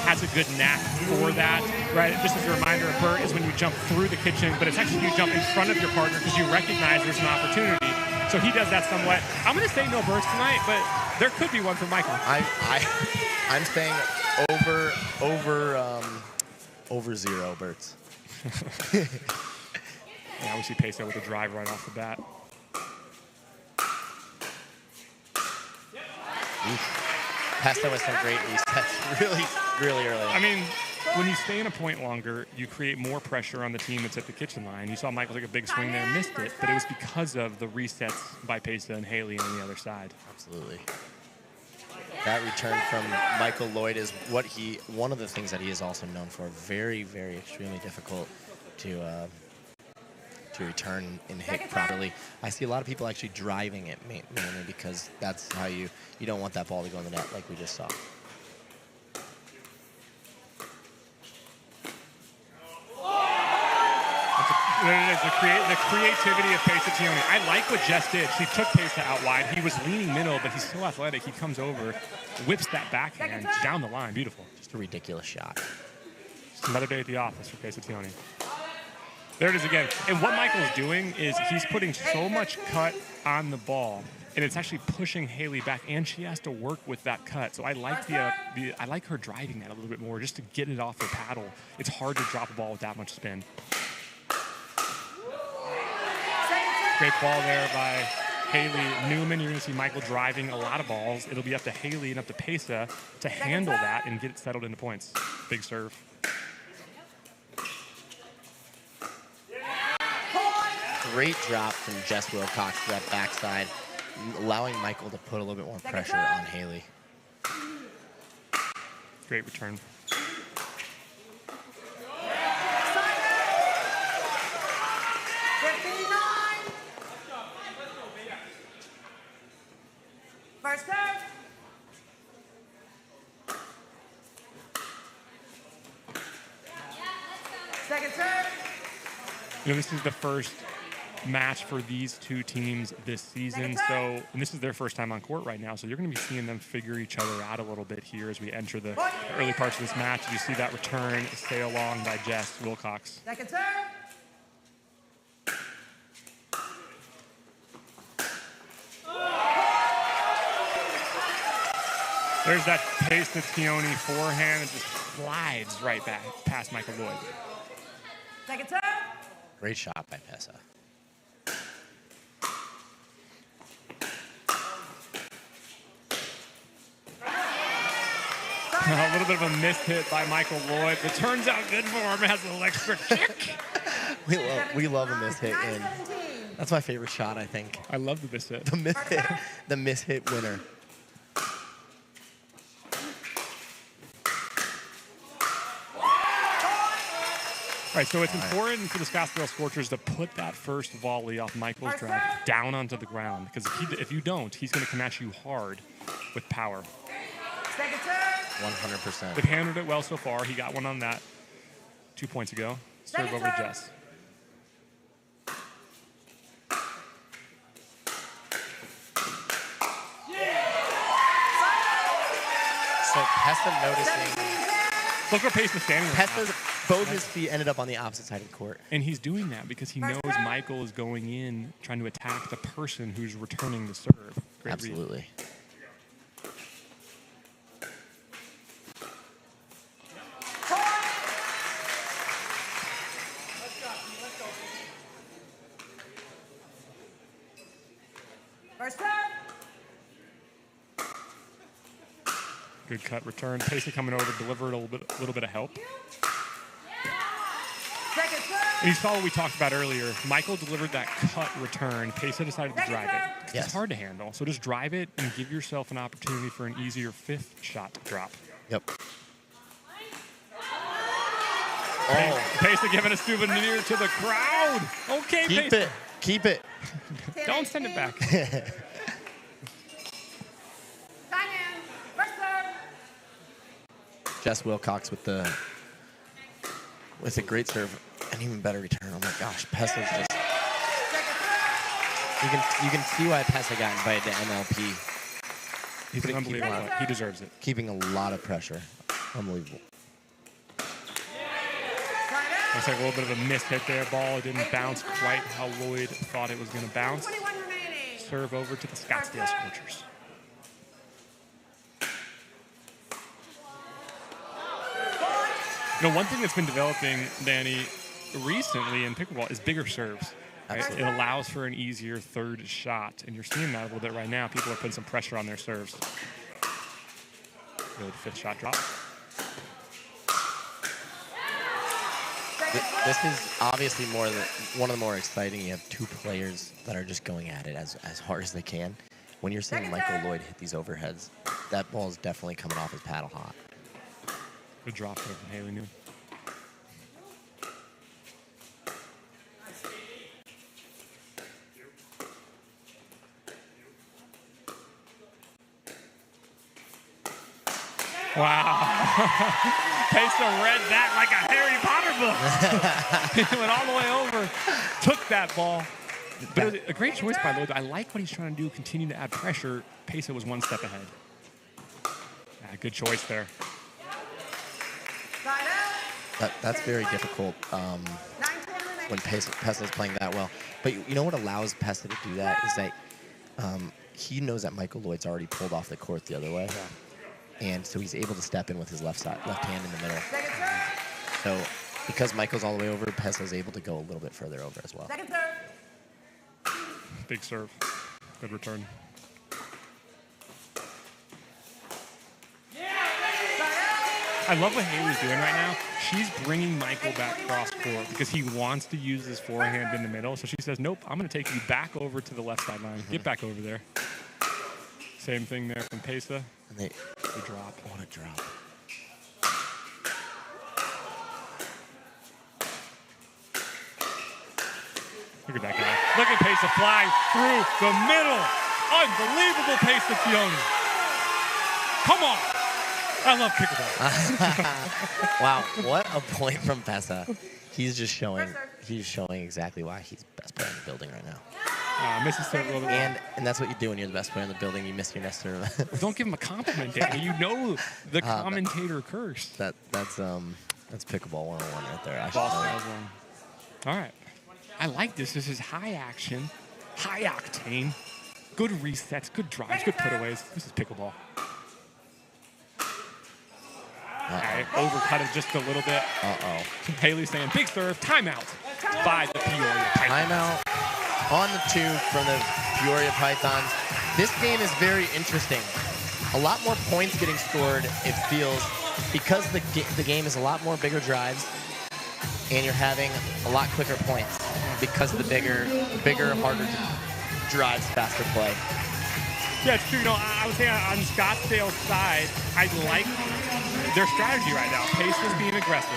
has a good knack for that, right? Just as a reminder, a Bert is when you jump through the kitchen, but it's actually you jump in front of your partner because you recognize there's an opportunity. So he does that somewhat. I'm going to say no Berts tonight, but there could be one for Michael. I'm saying over 0 Berts. Yeah, we see Pesa with a drive right off the bat. Pesa with some great resets really early. I mean, when you stay in a point longer, you create more pressure on the team that's at the kitchen line. You saw Michael take a big swing there and missed it, but it was because of the resets by Pesa and Haley on the other side. Absolutely. That return from Michael Lloyd is one of the things that he is also known for. Very, very extremely difficult to return and hit properly. I see a lot of people actually driving it mainly because that's how you don't want that ball to go in the net like we just saw. The creativity of Pesa Tioni. I like what Jess did. She took Pesa out wide. He was leaning middle, but he's still athletic. He comes over, whips that backhand down the line. Beautiful. Just a ridiculous shot. Just another day at the office for Pesa Tioni. There it is again. And what Michael's doing is he's putting so much cut on the ball, and it's actually pushing Haley back, and she has to work with that cut. So I like I like her driving that a little bit more just to get it off her paddle. It's hard to drop a ball with that much spin. Great ball there by Haley Newman. You're going to see Michael driving a lot of balls. It'll be up to Haley and up to Pesa to handle that and get it settled into points. Big serve. Great drop from Jess Wilcox to that backside, allowing Michael to put a little bit more pressure on Haley. Great return. First serve. Second serve. You know, this is the first match for these two teams this season. So, and this is their first time on court right now. So you're going to be seeing them figure each other out a little bit here as we enter the early parts of this match. You see that return, stay along by Jess Wilcox. Second serve. There's that Pesa Tioni forehand that just slides right back past Michael Lloyd. Second serve. Great shot by Pesa. A little bit of a missed hit by Michael Lloyd. It turns out good for him. It has an electric kick. we love a missed hit. And that's my favorite shot, I think. I love the missed hit. The missed hit winner. Right, so it's important for the Scottsdale Scorchers to put that first volley off Michael's drive down onto the ground, because if you don't, he's going to come at you hard with power. 100%. They've handled it well so far. He got one on that 2 points ago. Serve over to Jess. So Pesta noticing. Look where Pace is standing. Pesta's both his feet ended up on the opposite side of the court. And he's doing that because he knows Michael is going in, trying to attack the person who's returning the serve. Great Absolutely. Read. Good cut return. Pacey coming over, delivered a little bit of help. And you saw what we talked about earlier. Michael delivered that cut return. Pacey decided to drive it. It's hard to handle. So just drive it and give yourself an opportunity for an easier fifth shot to drop. Yep. Oh. Pacey giving a souvenir to the crowd. Okay, Keep Pacey. it. Keep it. Don't send it back. Jess Wilcox with a great serve and even better return. Oh my gosh, Pesta's just. You can see why Pesta got invited to MLP. He's an unbelievable. He deserves it. Keeping a lot of pressure. Unbelievable. Looks like a little bit of a missed hit there. Ball didn't bounce quite how Lloyd thought it was going to bounce. Serve over to the Scottsdale Scorchers. You know, one thing that's been developing, Danny, recently in pickleball is bigger serves. Right? It allows for an easier third shot, and you're seeing that a little bit right now. People are putting some pressure on their serves. Good fifth shot drop. This is obviously one of the more exciting. You have two players that are just going at it as hard as they can. When you're seeing Michael Lloyd hit these overheads, that ball is definitely coming off his paddle hot. Good drop there from Haley Noon. Wow. Pesta read that like a Harry Potter book. He went all the way over, took that ball. But it was a great choice by Lloyd. I like what he's trying to do, continue to add pressure. Pesta was one step ahead. Yeah, good choice there. That's very difficult when Pesta is playing that well. But you know what allows Pesta to do that is that he knows that Michael Lloyd's already pulled off the court the other way. And so he's able to step in with his left hand in the middle. So because Michael's all the way over, Pesta's able to go a little bit further over as well. Big serve. Good return. I love what Haley's doing right now. She's bringing Michael back cross court because he wants to use his forehand in the middle. So she says, nope, I'm going to take you back over to the left sideline. Get back over there. Same thing there from Pesta. And they drop. What a drop. Look at that guy. Look at Pesta fly through the middle. Unbelievable Pesta Fiona. Come on. I love pickleball. Wow, what a point from Pesta. He's showing exactly why he's the best player in the building right now. Misses serve a little bit. And that's what you do when you're the best player in the building. You miss your next serve. Don't give him a compliment, Danny. You know the commentator curse. That's pickleball 101 right there. All right. I like this. This is high action, high octane, good resets, good drives, good putaways. This is pickleball. Okay, overcut it just a little bit. Haley saying big serve, timeout by the Peoria Pythons. Timeout on the two from the Peoria Pythons. This game is very interesting. A lot more points getting scored, it feels, because the game is a lot more bigger drives, and you're having a lot quicker points because of the bigger, harder drives, faster play. Yeah, it's true. You know, I would say on Scottsdale's side, I like their strategy right now. Pace is being aggressive.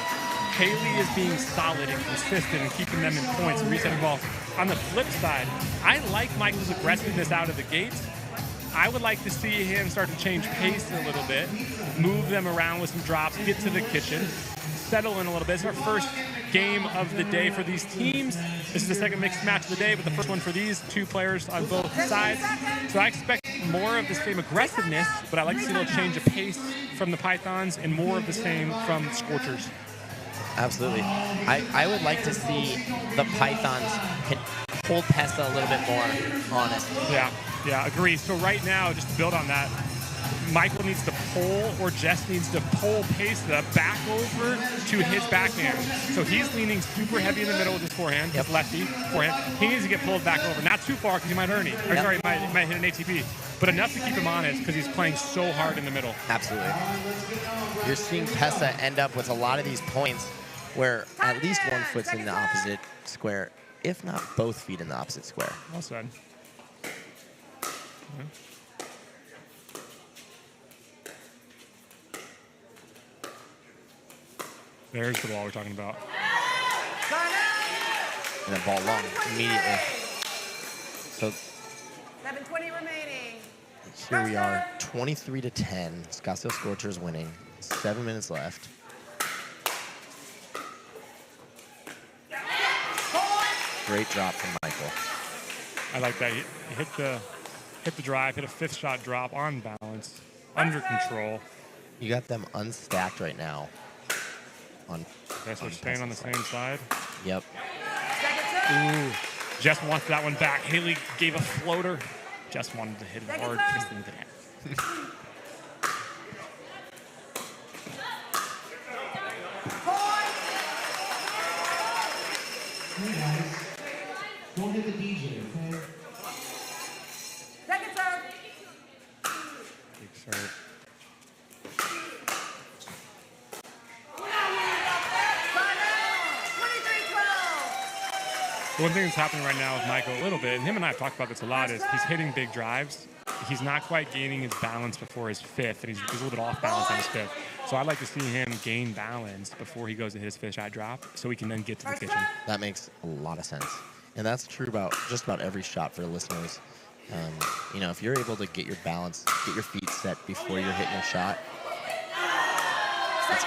Haley is being solid and consistent and keeping them in points and resetting balls. On the flip side, I like Michael's aggressiveness out of the gates. I would like to see him start to change pace a little bit, move them around with some drops, get to the kitchen, settle in a little bit. It's our first game of the day for these teams. This is the second mixed match of the day, but the first one for these two players on both sides. So I expect more of the same aggressiveness, but I like to see a little change of pace from the Pythons and more of the same from Scorchers. Absolutely. I would like to see the Pythons hold Pesa a little bit more honest. Yeah, agree. So right now, just to build on that, Michael needs to pull, or Jess needs to pull Pesa back over to his backhand. So he's leaning super heavy in the middle with his forehand, his lefty forehand. He needs to get pulled back over. Not too far because he might earn it. Or sorry, he might hit an ATP. But enough to keep him honest because he's playing so hard in the middle. Absolutely. You're seeing Pesa end up with a lot of these points where at least one foot's in the opposite square, if not both feet in the opposite square. Well said. There's the ball we're talking about. And the ball long immediately. So 7:20 remaining. here we are, 23-10. Scottsdale Scorchers winning. 7 minutes left. Great drop from Michael. I like that. He hit the drive, hit a fifth shot drop on balance, under control. You got them unstacked right now. Okay, so we're staying on the same side. Yep. Ooh, Jess wants that one back. Haley gave a floater. Jess wanted to hit it hard, kissed into that. Hey guys, don't hit the DJ, okay? Second serve. Big serve. One thing that's happening right now with Michael a little bit, and him and I have talked about this a lot, is he's hitting big drives. He's not quite gaining his balance before his fifth, and he's a little bit off balance on his fifth. So I'd like to see him gain balance before he goes to hit his fifth shot drop, so he can then get to the kitchen. That makes a lot of sense. And that's true about just about every shot for the listeners. You know, if you're able to get your balance, get your feet set before you're hitting your shot, it's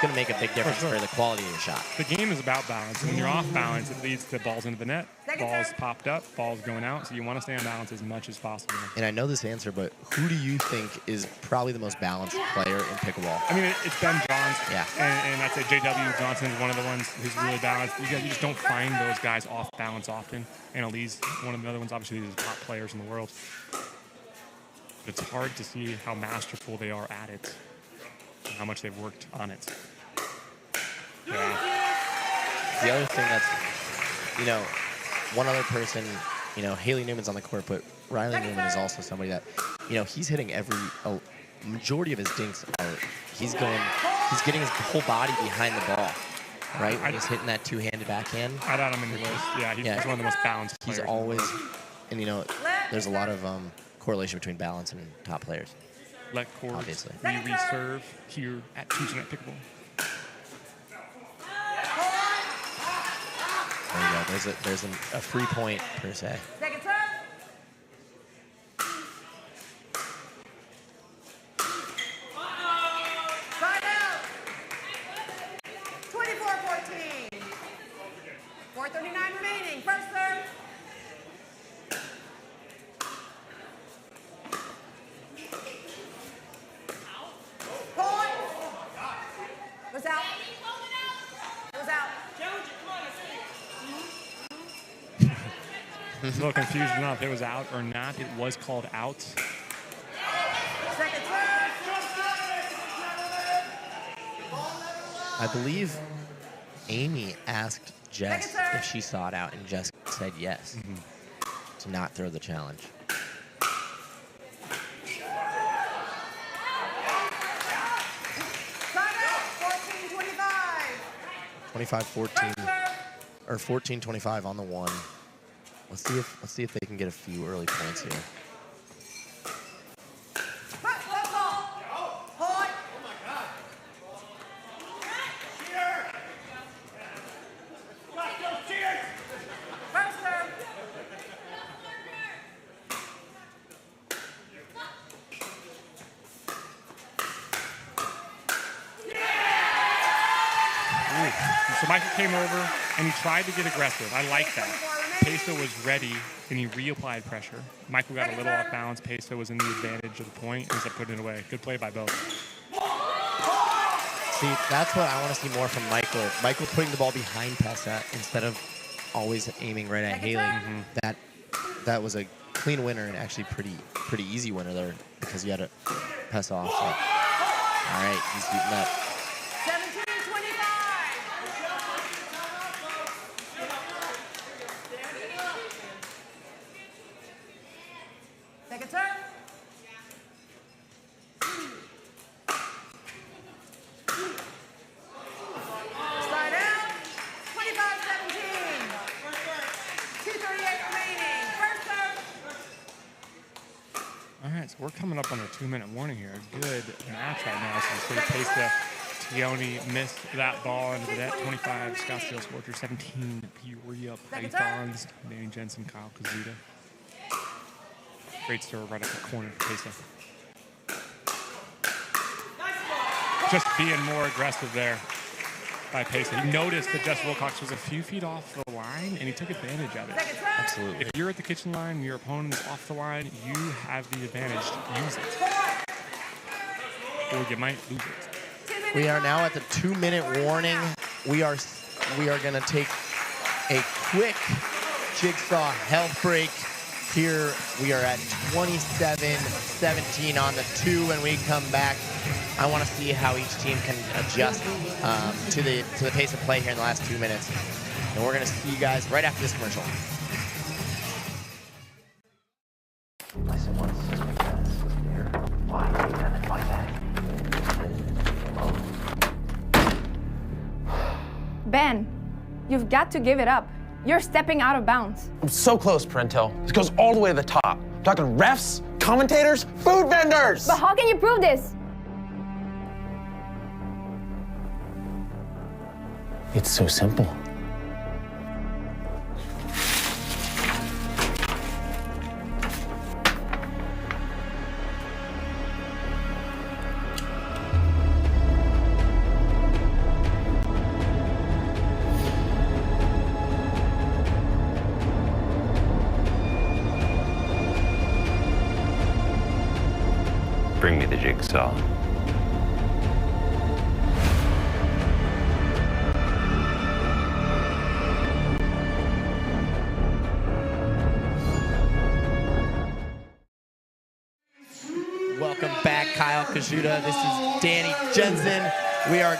gonna make a big difference for the quality of your shot. The game is about balance. When you're off balance, it leads to balls into the net, balls popped up, balls going out. So you want to stay on balance as much as possible. And I know this answer, but who do you think is probably the most balanced player in pickleball? I mean, it's Ben Johns. Yeah. And I'd say J.W. Johnson is one of the ones who's really balanced. You just don't find those guys off balance often. And Elise, one of the other ones, obviously, these are top players in the world. But it's hard to see how masterful they are at it and how much they've worked on it. Yeah. The other thing that's, you know, one other person, you know, Haley Newman's on the court, but Riley Newman is also somebody that, you know, he's hitting a majority of his dinks are, he's getting his whole body behind the ball, right? He's hitting that two-handed backhand. I'd add him in your list. Yeah, he's one of the most balanced players. He's always, and you know, there's a lot of correlation between balance and top players. Let court, obviously. We reserve here at Tuesday Night Pickleball. There you go. There's a free point per se. Second serve. Side out. 24-14. 4:39 remaining. First serve. Point. Was out. Was out. A little confusion on if it was out or not. It was called out. Second serve. I believe Amy asked Jess if she saw it out, and Jess said yes, to not throw the challenge. Side out. 14-25. 25-14, or 14-25 on the one. Let's see if they can get a few early points here. Michael came over, and he tried to get aggressive. I like that. Peso was ready, and he reapplied pressure. Michael got a little off balance. Peso was in the advantage of the point, and he's putting it away. Good play by both. See, that's what I want to see more from Michael. Michael putting the ball behind Pesa instead of always aiming right at Haley. That was a clean winner and actually pretty easy winner there because you had to pass off. So. All right, he's beating up. 17-25. Second serve. Slide out. 25-17. 2:38 remaining. First serve. All right, so we're coming up on a 2-minute warning here. Good match right now. So we see Pesa Tioni missed that ball into the net. 25, Scottsdale Scorchers. 17, Peoria Pythons. Danny Jensen, Kyle Kazuda. Great serve right at the corner for Pesa. Just being more aggressive there by Pesa. He noticed that Jess Wilcox was a few feet off the line, and he took advantage of it. Absolutely. If you're at the kitchen line and your opponent is off the line, you have the advantage. Use it. Or you might lose it. We are now at the 2-minute warning. We are going to take a quick jigsaw health break. Here we are at 27-17 on the 2. When we come back, I want to see how each team can adjust to the pace of play here in the last 2 minutes. And we're going to see you guys right after this commercial. Listen once, just make that. Why you done it like that? Ben, you've got to give it up. You're stepping out of bounds. I'm so close, Parentel. This goes all the way to the top. I'm talking refs, commentators, food vendors. But how can you prove this? It's so simple. Bring me the jigsaw. Welcome back, Kyle Kazuda. This is Danny Jensen. We are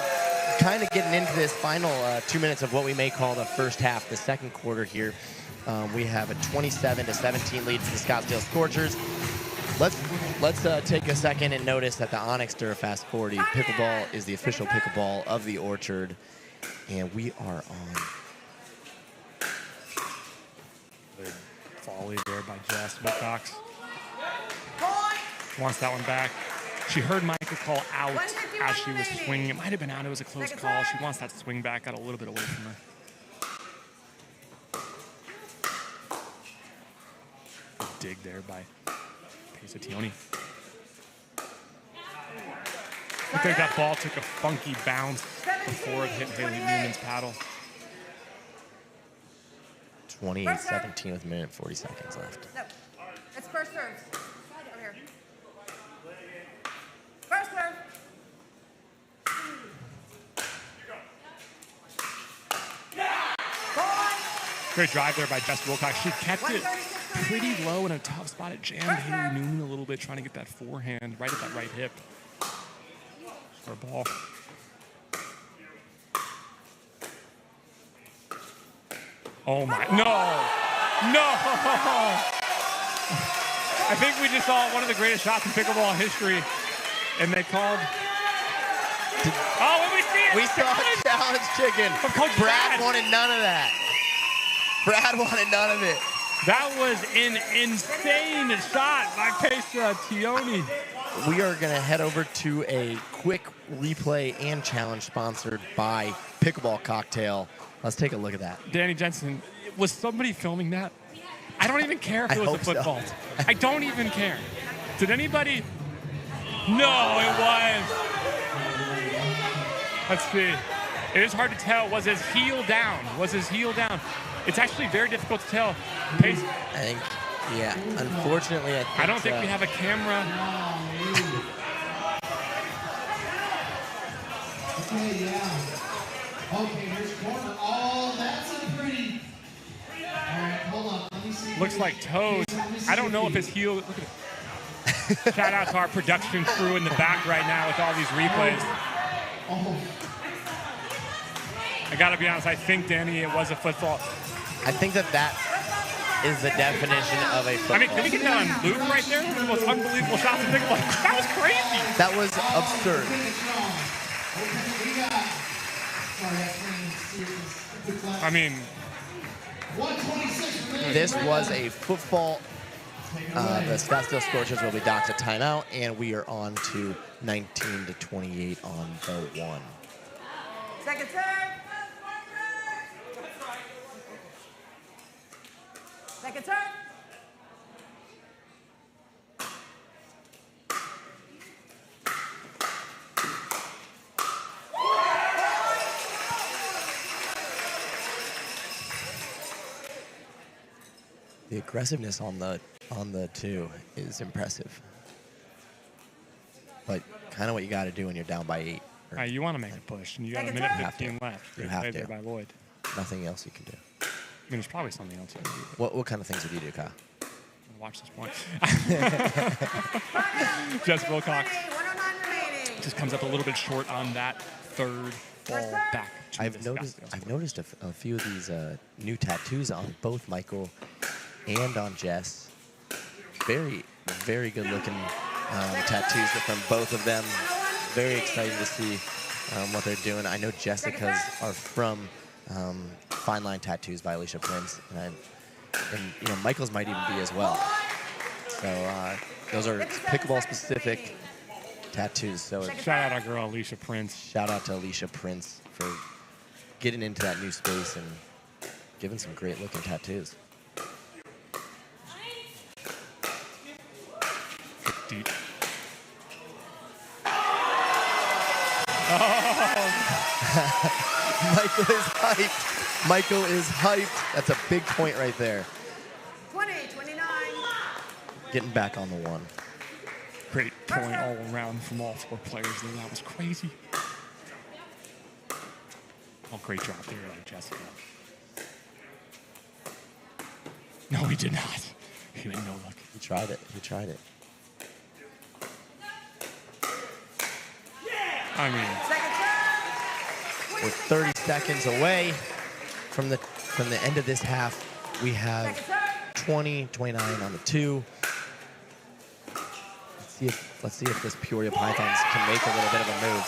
kind of getting into this final 2 minutes of what we may call the first half, the second quarter here. We have a 27-17 lead for the Scottsdale Scorchers. Let's take a second and notice that the Onyx Durafast 40 Pickleball is the official pickleball of the Orchard, and we are on. Good volley there by Jess Wilcox. Wants that one back. She heard Micah call out as she was swinging. It might have been out. It was a close call. She wants that swing back. Got a little bit away from her. Good dig there by Pesa Tioni. I think that ball took a funky bounce before it hit Haley Newman's paddle. 28-17 with a minute and 40 seconds left. No. It's first serve. Over here. First serve. Great drive there by Jess Wilcox. She kept it pretty low in a tough spot. It jammed Haley Newman a little bit, trying to get that forehand right at that right hip. For a ball. Oh my, no! I think we just saw one of the greatest shots in pickleball history, and they called. Oh, we see it! We saw a challenge chicken. Brad wanted none of that. Brad wanted none of it. That was an insane shot by Pesa Tioni. We are going to head over to a quick replay and challenge sponsored by Pickleball Cocktail. Let's take a look at that. Danny Jensen, was somebody filming that? I don't even care if it was a foot fault. I don't even care. Did anybody? No, it was. Let's see. It is hard to tell. Was his heel down? Was his heel down? It's actually very difficult to tell. Pace. I think, yeah, unfortunately, I don't think we have a camera. Okay, yeah. Okay, here's corner. Oh, that's a pretty. All right, hold on. Let me see. Looks like toes. I don't know if his heel. Look at it. Shout out to our production crew in the back right now with all these replays. Oh. I gotta be honest, I think, Danny, it was a foot fault. I think that is the definition of a foot I mean, fault. can we get that on loop right there? One of the most unbelievable shots in pickleball. That was crazy. That was absurd. I mean, this was a foot fault. The Scottsdale Scorchers will be docked a timeout, and we are on to 19-28 on the one. Second serve. Second serve. The aggressiveness on the two is impressive. But kind of what you got to do when you're down by 8. you want to make a push, and you got a minute 15 left. You have to. By Lloyd. Nothing else you can do. I mean, there's probably something else you can do. What kind of things would you do, Kyle? Watch this point. Jess Wilcox just comes up a little bit short on that third ball back. I've noticed a few of these new tattoos on both Michael and on Jess. Very, very good looking tattoos from both of them. Very excited to see what they're doing. I know Jessica's are from Fine Line Tattoos by Alicia Prince, and you know Michael's might even be as well. So those are pickleball specific tattoos. So shout out our girl Alicia Prince. Shout out to Alicia Prince for getting into that new space and giving some great looking tattoos. Deep. Michael is hyped. Michael is hyped. That's a big point right there. 20-29. Getting back on the one. Great point all around from all 4 players there. That was crazy. Oh, great job there by Jessica. No, he did not. He made no look. He tried it. He tried it. I mean, we're 30 seconds away from the end of this half. We have 20-29 on the 2. Let's see if this Peoria Pythons can make a little bit of a move.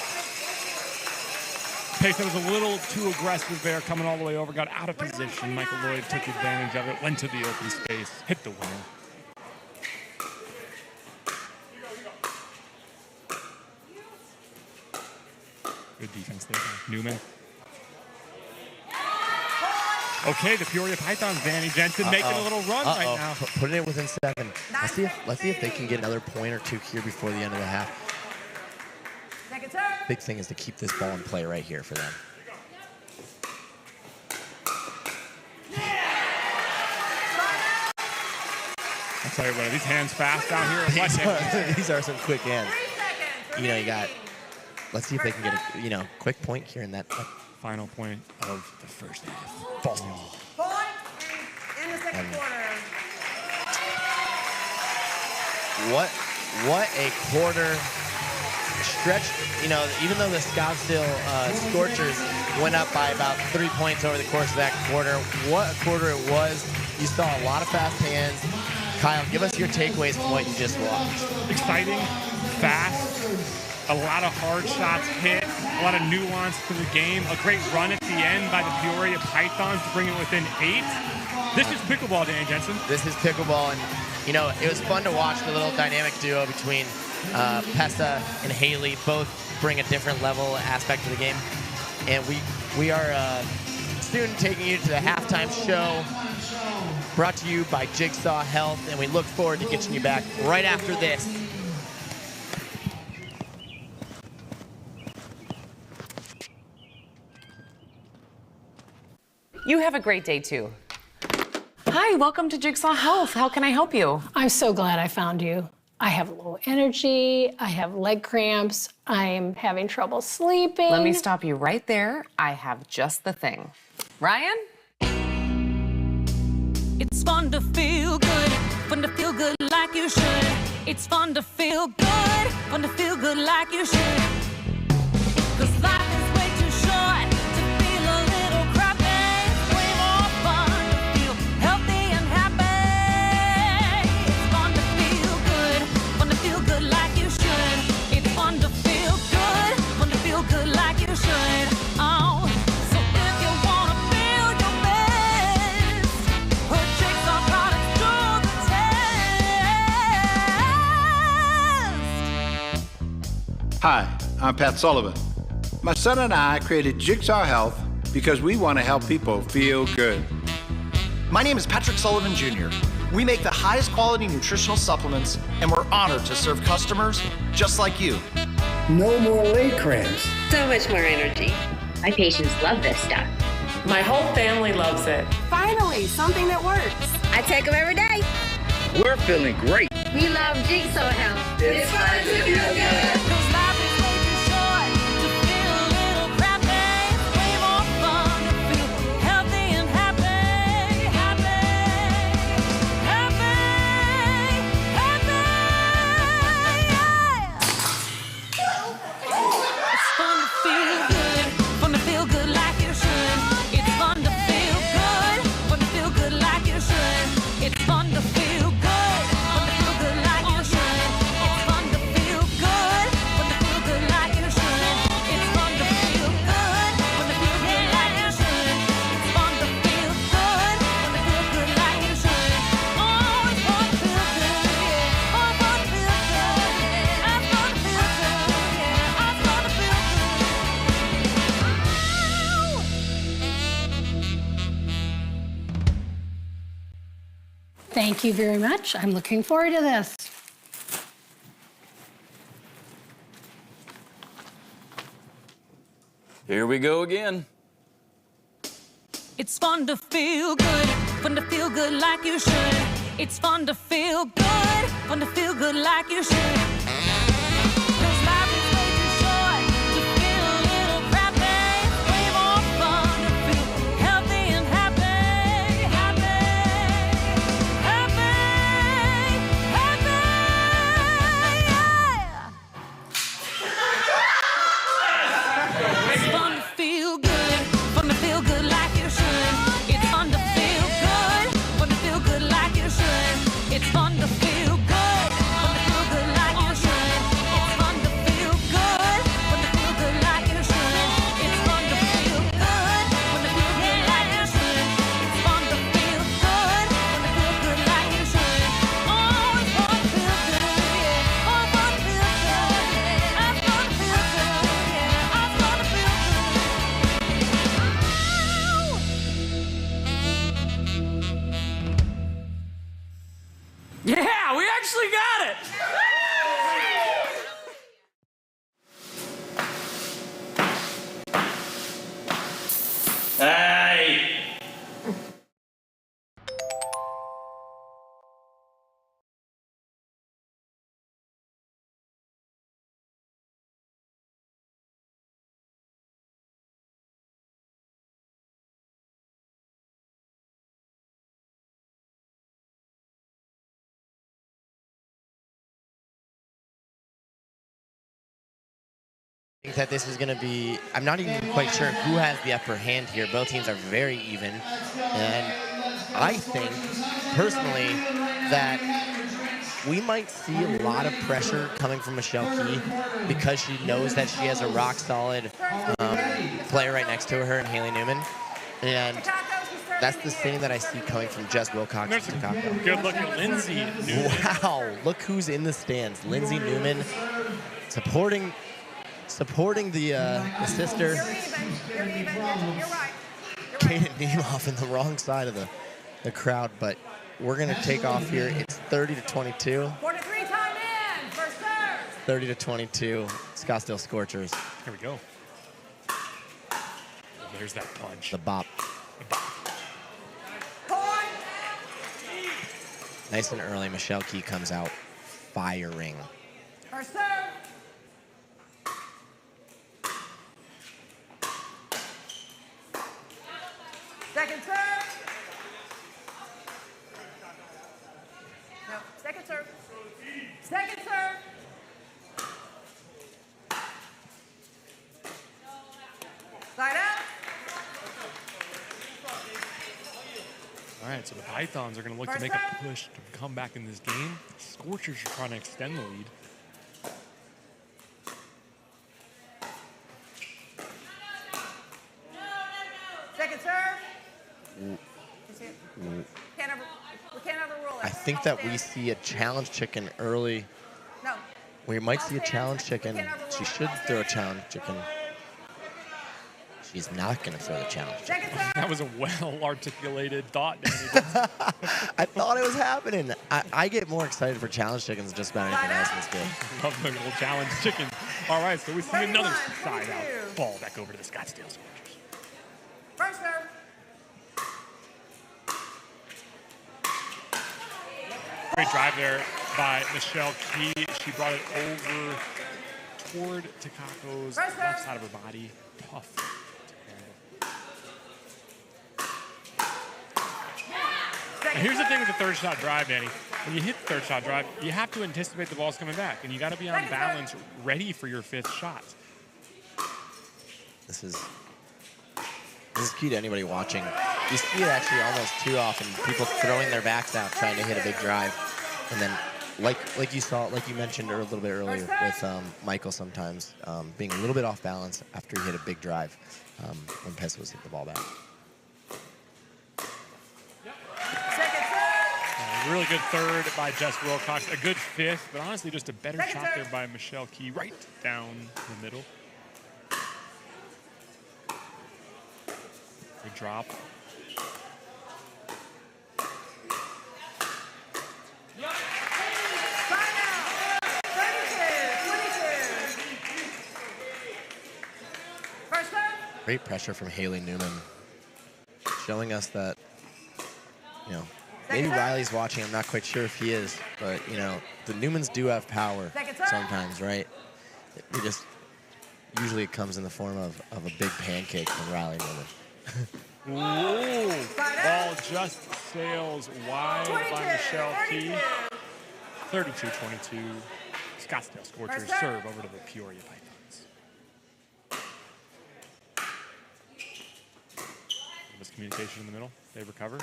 Payson was a little too aggressive there, coming all the way over, got out of position. Michael Lloyd took advantage of it, went to the open space, hit the winner. Good defense there, Newman. Okay, the Peoria Pythons, Danny Jensen, making a little run right now. Putting it within 7. Let's see if they can get another point or 2 here before the end of the half. Big thing is to keep this ball in play right here for them. I'll tell you what, are these hands fast out here? These are some quick hands. You know, you got. Let's see if they can get a quick point here in that final point of the first half. Point in the second quarter. What a quarter stretch. You know, even though the Scottsdale Scorchers went up by about 3 points over the course of that quarter, what a quarter it was. You saw a lot of fast hands. Kyle, give us your takeaways from what you just watched. Exciting, fast, a lot of hard shots hit, a lot of nuance to the game, a great run at the end by the Peoria Pythons to bring it within 8. This is pickleball, Danny Jensen. This is pickleball, and you know, it was fun to watch the little dynamic duo between Pessa and Haley. Both bring a different level aspect to the game. And we are soon taking you to the halftime show, brought to you by Jigsaw Health, and we look forward to getting you back right after this. You have a great day, too. Hi, welcome to Jigsaw Health. How can I help you? I'm so glad I found you. I have low energy, I have leg cramps, I am having trouble sleeping. Let me stop you right there. I have just the thing. Ryan? It's fun to feel good like you should. It's fun to feel good like you should. 'Cause life is way too short to feel a little crappy. Way more fun to feel healthy and happy. It's fun to feel good like you should. It's fun to feel good like you should. Oh, so if you wanna feel your best, put Jigsaw products to the test. Hi, I'm Pat Sullivan. My son and I created Jigsaw Health because we want to help people feel good. My name is Patrick Sullivan Jr. We make the highest quality nutritional supplements, and we're honored to serve customers just like you. No more leg cramps. So much more energy. My patients love this stuff. My whole family loves it. Finally, something that works. I take them every day. We're feeling great. We love Jigsaw Health. It's fun to feel good. 'Cause life is way too short to feel a little crappy. Way more fun to feel healthy and happy. Happy. It's fun to feel good like you should. It's fun to feel good like you should. It's fun to feel good like you should. It's fun to feel good like you should. It's fun to feel good like you should. It's fun to feel good like you should. Oh, it's fun to feel good, yeah. Oh, fun to feel good, yeah. I'm fun to feel good, yeah. I'm fun to feel Thank you very much. I'm looking forward to this. Here we go again. It's fun to feel good like you should. It's fun to feel good like you should. 'Cause life is way too short to feel a little crappy. Way more fun to feel healthy and happy. Happy. Yeah. It's fun to feel good like you should. It's fun to feel good like you should. It's fun to feel good like you should. It's fun to feel good like you should. It's fun to feel good like you should. It's fun to feel good like you should. Oh, it's fun to feel good, yeah. Oh, fun to feel good, yeah. I'm fun to feel good, yeah. I'm fun to feel Yeah, we actually got it! Hey! I think that this is going to be, I'm not even quite sure who has the upper hand here. Both teams are very even. And I think, personally, that we might see a lot of pressure coming from Michelle Key because she knows that she has a rock-solid player right next to her in Haley Newman. And that's the same that I see coming from Jess Wilcox. There's a good-looking Lindsay Newman. Wow, look who's in the stands. Lindsay Newman supporting the sister. You're even. You're right. Kaden Niemoff in the wrong side of the crowd, but we're going to take off here. It's 30-22. 43 time in. First serve. 30-22. Scottsdale Scorchers. Here we go. There's that punch. The bop. The bop. Nice and early, Michelle Key comes out firing. First serve. Second serve. No, second serve. Second serve. Side out. All right, so the Pythons are going to look to make a push to come back in this game. Scorchers are trying to extend the lead. Second serve. We can't overrule it. I think that we see a challenge chicken early. No. We might see a challenge chicken. She should throw a challenge chicken. She's not going to throw the challenge chicken. That was a well-articulated thought, Danny. I thought it was happening. I get more excited for challenge chickens than just about anything else in this game. Love the little challenge chicken. All right, so we see another side-out ball back over to the Scottsdale Scorchers. First serve. Great drive there by Michelle Key. She brought it over toward Takako's left side of her body. Tough. And here's the thing with the third shot drive, Danny. When you hit the third shot drive, you have to anticipate the ball's coming back, and you got to be on balance, ready for your fifth shot. This is key to anybody watching. You see it actually almost too often. People throwing their backs out trying to hit a big drive, and then like you saw, like you mentioned a little bit earlier with Michael, sometimes being a little bit off balance after he hit a big drive when Pesos hit the ball back. Really good third by Jess Wilcox. A good fifth, but honestly just a better shot there by Michelle Key right down the middle. Good drop. Great pressure from Haley Newman, showing us that, you know, maybe Riley's watching. I'm not quite sure if he is, but, you know, the Newmans do have power sometimes, right? It just usually it comes in the form of a big pancake from Riley Newman. Ooh, ball just sails wide by Michelle Key. 32-22. Scottsdale Scorchers serve over to the Peoria Pythons. Miscommunication in the middle. They recover.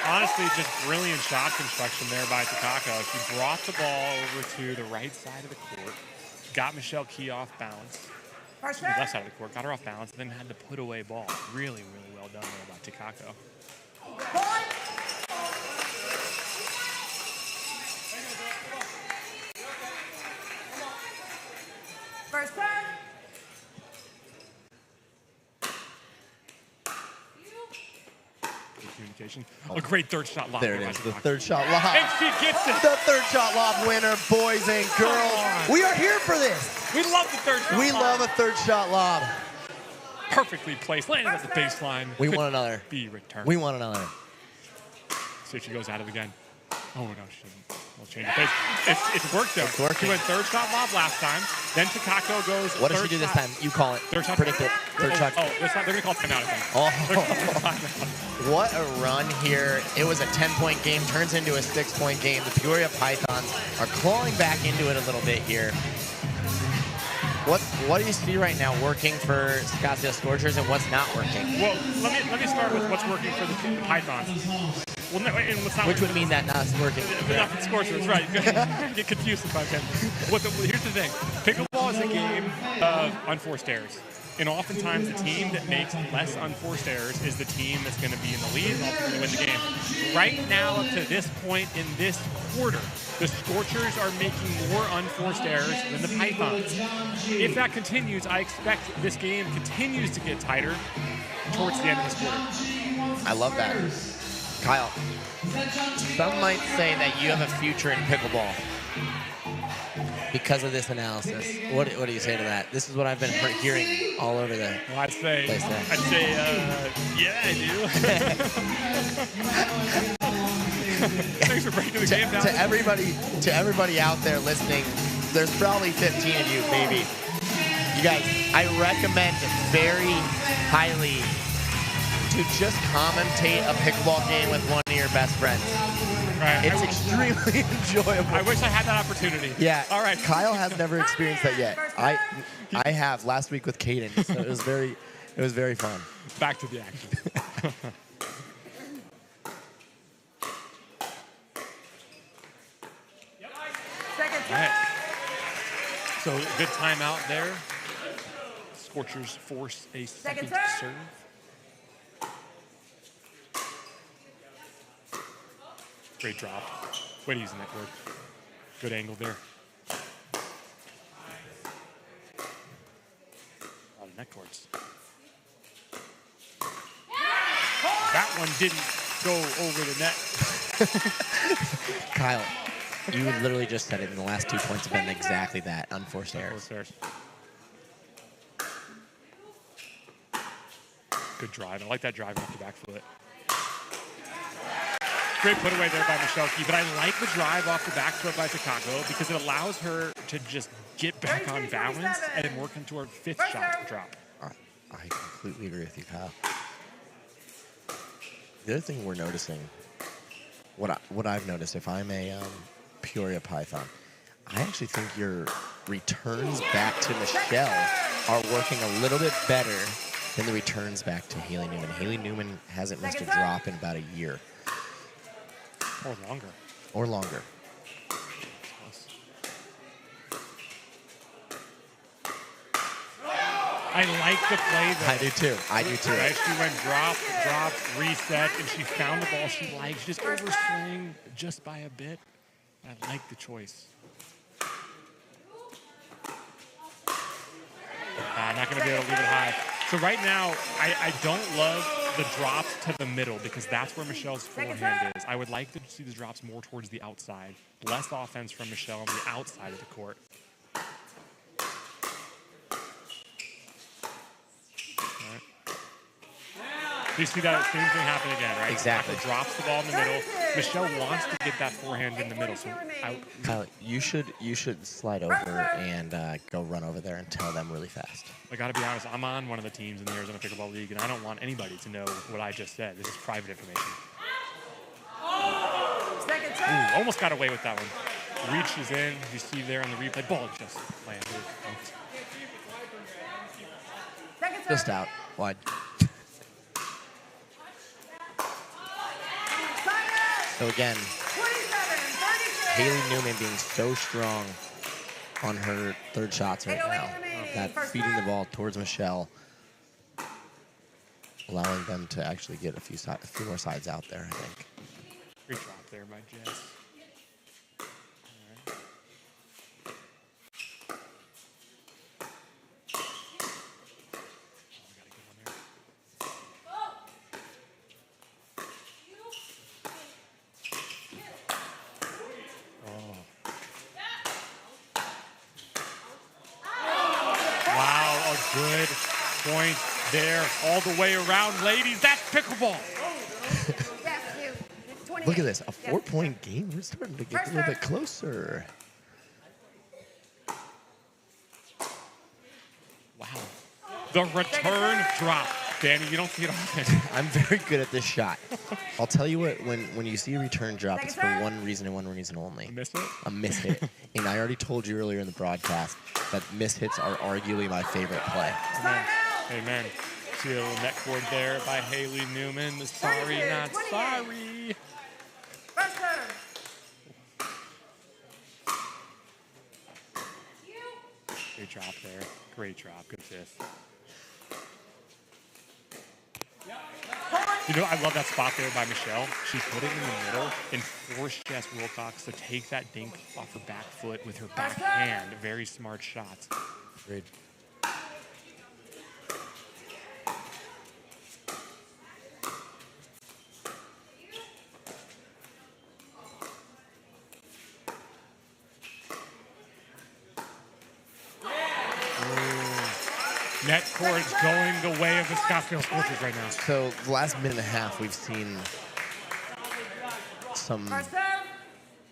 Honestly, just brilliant shot construction there by Takako. She brought the ball over to the right side of the court, got Michelle Key off balance, to the left side of the court, got her off balance, and then had to put away ball. Really, really well done there by Takako. First serve. Communication. A great third shot lob. There it is, the third shot lob. And she gets it. The third shot lob winner, boys and girls. We are here for this. We love the third shot We lob. love a third shot lob. Perfectly placed, landed at the baseline. We Could want another. Be returned. We want another. See if she goes at it again. Oh my gosh, we'll change the pace. It's worked though. It's working. She went third shot lob last time. Then Takako goes. What does she do this time? You call it. Third shot. Predict it. Third shot. Oh, this time they're gonna call timeout, I think. Oh. What a run here. It was a 10-point game, turns into a 6-point game. The Peoria Pythons are clawing back into it a little bit here. What do you see right now working for Scottsdale Scorchers and what's not working? Well, let me start with what's working for the Pythons. Well, no, and what's not Which would mean that not working. Not for Scorchers, right. Get confused if I can. Here's the thing. Pickleball is a game of unforced errors. And oftentimes the team that makes less unforced errors is the team that's going to be in the lead and ultimately win the game. Right now, up to this point in this quarter, the Scorchers are making more unforced errors than the Pythons. If that continues, I expect this game continues to get tighter towards the end of this quarter. I love that. Kyle, some might say that you have a future in pickleball. because of this analysis. What do you say to that? This is what I've been hearing all over the I'd say, place there. yeah, I do. Thanks for breaking the game down. To everybody out there listening, there's probably 15 of you, maybe. You guys, I recommend very highly to just commentate a pickleball game with one of your best friends. Right. It's extremely enjoyable. I wish I had that opportunity. Yeah. All right. Kyle has never experienced that yet. I have last week with Caden, so it was very fun. Back to the action. All right. So good timeout there. Scorchers force a second serve. Great drop. Way to use the net cord. Good angle there. A lot of net cords. That one didn't go over the net. Kyle, you literally just said it, and the last 2 points have been exactly that, unforced errors. Good drive. I like that drive off the back foot. Great put away there by Michelle Key, but I like the drive off the back foot by Takako because it allows her to just get back on balance and then work into her 5th shot drop. I completely agree with you, Kyle. The other thing we're noticing, what I've noticed, if I'm a Peoria Python, I actually think your returns back to Michelle are working a little bit better than the returns back to Haley Newman. Haley Newman hasn't missed a drop in about a year. Or longer. Or longer. I like the play there. I do too. I do too. Right? She went drop, reset, and she found the ball she likes. Just overswing just by a bit. I like the choice. Not going to be able to leave it high. So right now, I don't love the drops to the middle because that's where Michelle's forehand is. I would like to see the drops more towards the outside. Less offense from Michelle on the outside of the court. You see that same thing happen again, right? Exactly. Takako drops the ball in the middle. Michelle wants to get that forehand in the middle. So Kyle, you should slide over and go run over there and tell them really fast. I got to be honest. I'm on one of the teams in the Arizona Pickleball League, and I don't want anybody to know what I just said. This is private information. Ooh, almost got away with that one. Reaches in. You see there on the replay. Ball just landed. Just out. Wide. So again, Haley Newman being so strong on her 3rd shots right now. That feeding the ball towards Michelle, allowing them to actually get a few more sides out there, I think. Great drop there by Jess. Good point there, all the way around, ladies. That's pickleball. Look at this, a 4-point game. We're starting to get a little bit closer. Wow. The return drop. Danny, you don't see it often. I'm very good at this shot. I'll tell you what, when you see a return drop, it's for one reason and one reason only. A miss hit? A miss hit. And I already told you earlier in the broadcast that miss hits are arguably my favorite play. Amen. Amen. See a little net cord there by Haley Newman. Sorry, not sorry. Great drop there. Great drop. Good 5th. You know, I love that spot there by Michelle. She put it in the middle and forced Jess Wilcox to take that dink off her back foot with her back hand. Very smart shots. Great. net court's going the way of the Scottsdale Scorchers right now. So the last minute and a half, we've seen some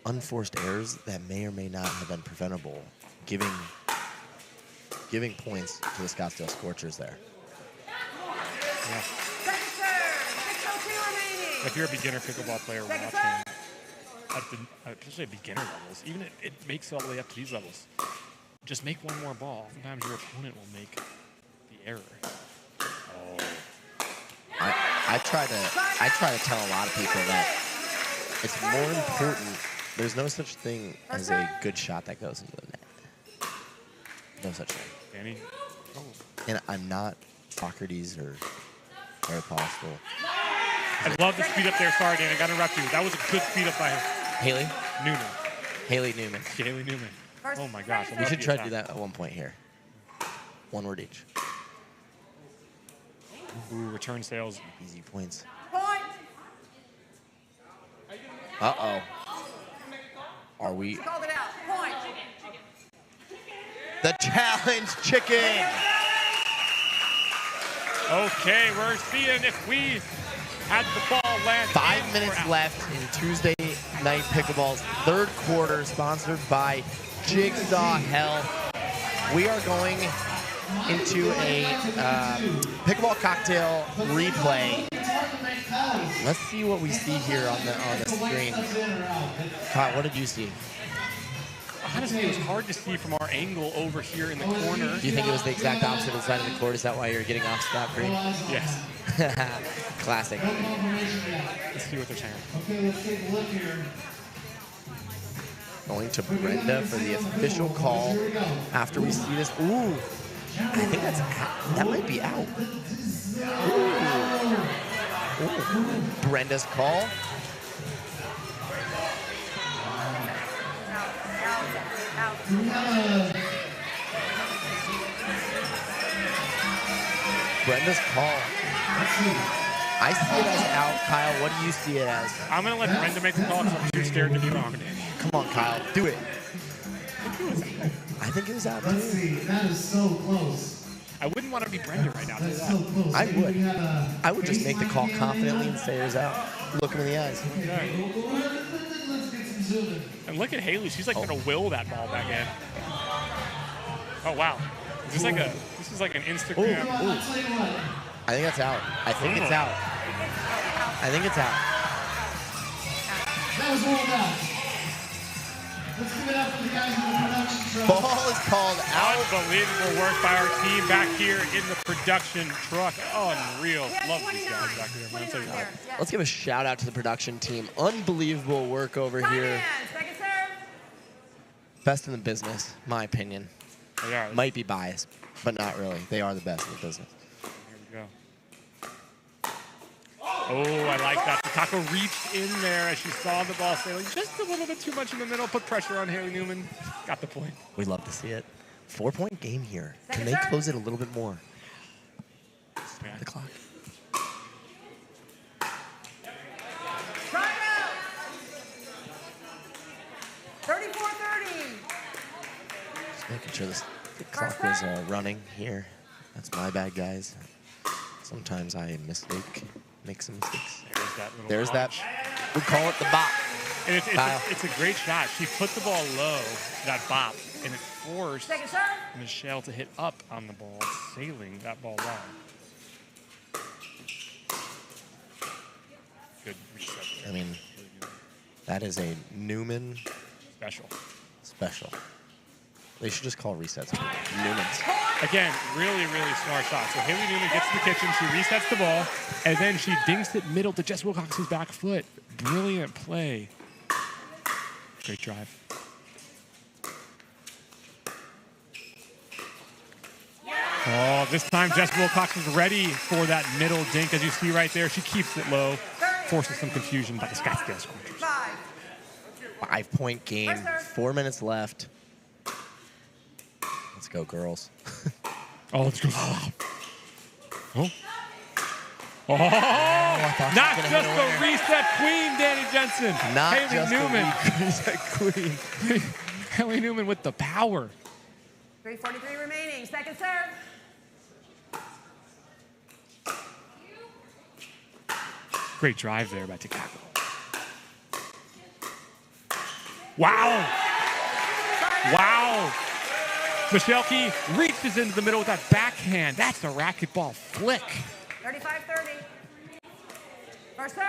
unforced errors that may or may not have been preventable, giving points to the Scottsdale Scorchers there. Yeah. If you're a beginner pickleball player watching, especially at beginner levels, even it makes it all the way up to these levels. Just make one more ball. Sometimes your opponent will make the error. Oh. I try to tell a lot of people that it's more important. There's no such thing as a good shot that goes into the net. No such thing. Danny? Oh. And I'm not Socrates or Aeropostale. I love the speed up there. Sorry, Dan, I got to interrupt you. That was a good speed up by Haley Newman. Haley Newman. Haley Newman. Oh my gosh. We should try to do that at one point here. One word each. Ooh, return sales. Easy points. Point. Uh-oh. Are we? Called it out. Point. The challenge chicken. Okay, we're seeing if we had the ball land. 5 minutes left in Tuesday Night Pickleball's third quarter, sponsored by Jigsaw Health. We are going into a pickleball cocktail replay. Let's see what we see here on the screen. Kyle, what did you see? Honestly, it was hard to see from our angle over here in the corner. Do you think it was the exact opposite of the side of the court? Is that why you're getting off scot-free? Yes. Classic. Let's see what they're saying. Okay, let's take a look here. Going to Brenda for the official call after we see this. Ooh, I think that might be out. Ooh. Brenda's call. Brenda's call. I see it as out. Kyle, what do you see it as? I'm going to let Brenda make the call because I'm too scared to be wrong. Come on, Kyle. Do it. I think it was out. Let's see. That is so close. I wouldn't want to be Brenda right now. That's so close. I would. I would just make the call confidently and say it was out. Look him in the eyes. Okay. And look at Haley. She's like going to will that ball back in. Oh, wow. Is this like an Instagram? Ooh. I think that's out. I think it's out. I think it's out. That was rolled out. Let's give it up for the guys in the production truck. Ball is called out. Unbelievable work by our team back here in the production truck. Unreal. Love these guys back here, man. Tell you what. Let's give a shout out to the production team. Unbelievable work over here. Second serve. Best in the business, my opinion. They are. Might be biased, but not really. They are the best in the business. Here we go. Oh, I like that. Takako reached in there as she saw the ball sailing just a little bit too much in the middle. Put pressure on Haley Newman. Got the point. We love to see it. 4-point game here. Can they close it a little bit more? The clock. Try it out. 34-30. Just making sure the clock is running here. That's my bad, guys. Sometimes I make some mistakes. There's that. We call it the bop. And it's a great shot. She put the ball low, that bop, and it forced Michelle to hit up on the ball, sailing that ball long. Good reset. I mean, that is a Newman special. They should just call resets Newmans. Again, really, really smart shot. So Haley Newman gets to the kitchen, she resets the ball, and then she dinks it middle to Jess Wilcox's back foot. Brilliant play. Great drive. Oh, this time Jess Wilcox is ready for that middle dink. As you see right there, she keeps it low, forces some confusion by the Scottsdale Scorchers. 5-point game, 4 minutes left. Let's go, girls. Oh, let's go. Oh. Oh, not just the reset queen, Danny Jensen. Not Haley just Newman. the reset queen. Haley Newman with the power. 3:43 remaining. Second serve. Great drive there by Takako. Wow. Wow. Michelke reaches into the middle with that backhand. That's a racquetball flick. 35-30. First serve.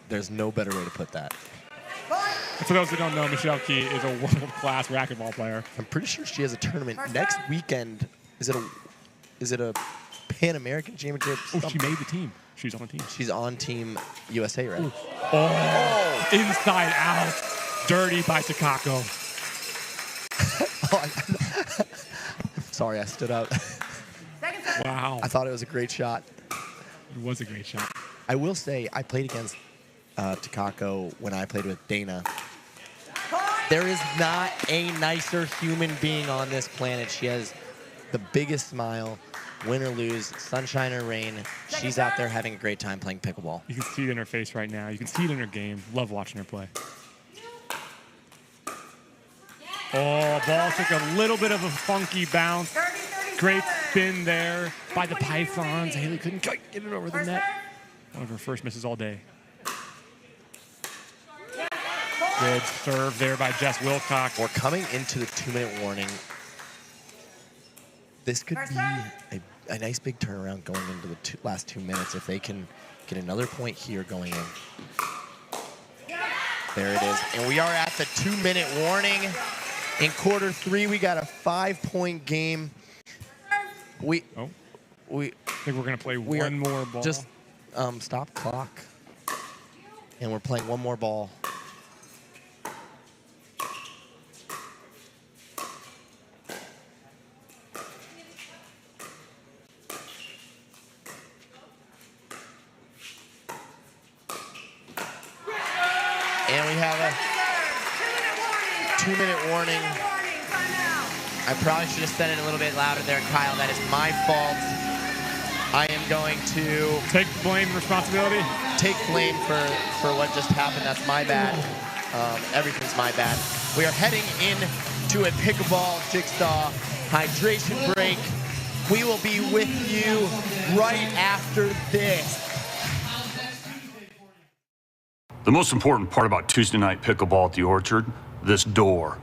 There's no better way to put that. For those who don't know, Michelke is a world-class racquetball player. I'm pretty sure she has a tournament next weekend. Is it a Pan American Championship? Oh, she made the team. She's on the team. She's on Team USA, right? Oh, inside out. Dirty by Takako. Sorry, I stood out. Wow. I thought it was a great shot. It was a great shot. I will say, I played against Takako when I played with Dana. There is not a nicer human being on this planet. She has the biggest smile, win or lose, sunshine or rain. She's out there having a great time playing pickleball. You can see it in her face right now. You can see it in her game. Love watching her play. Oh, ball took a little bit of a funky bounce. Great spin there by the Pythons. Haley couldn't get it over the net. One of her first misses all day. Good serve there by Jess Wilcox. We're coming into the 2-minute warning. This could be a nice big turnaround going into the last 2 minutes if they can get another point here going in. There it is. And we are at the 2-minute warning. In quarter 3, we got a 5-point game. I think we're going to play one more ball. Just stop clock. And we're playing one more ball. And we have a 2-minute warning. I probably should have said it a little bit louder there, Kyle. That is my fault. I am going to take blame and responsibility. Take blame for what just happened. That's my bad. Everything's my bad. We are heading into a pickleball jigsaw hydration break. We will be with you right after this. The most important part about Tuesday night pickleball at the Orchard, this door.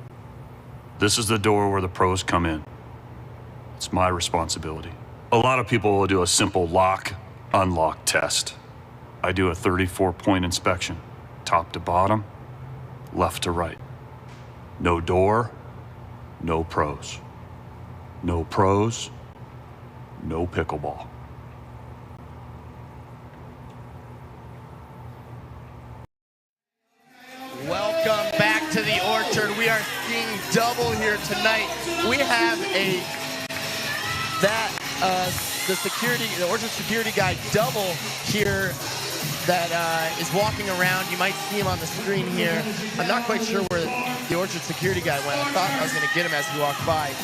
This is the door where the pros come in. It's my responsibility. A lot of people will do a simple lock, unlock test. I do a 34-point inspection, top to bottom, left to right. No door, no pros. No pros, no pickleball. Welcome back to the Orchard. We are seeing double here tonight. We have the Orchard security guy double here that is walking around. You might see him on the screen here. I'm not quite sure where the Orchard security guy went. I thought I was going to get him as he walked by.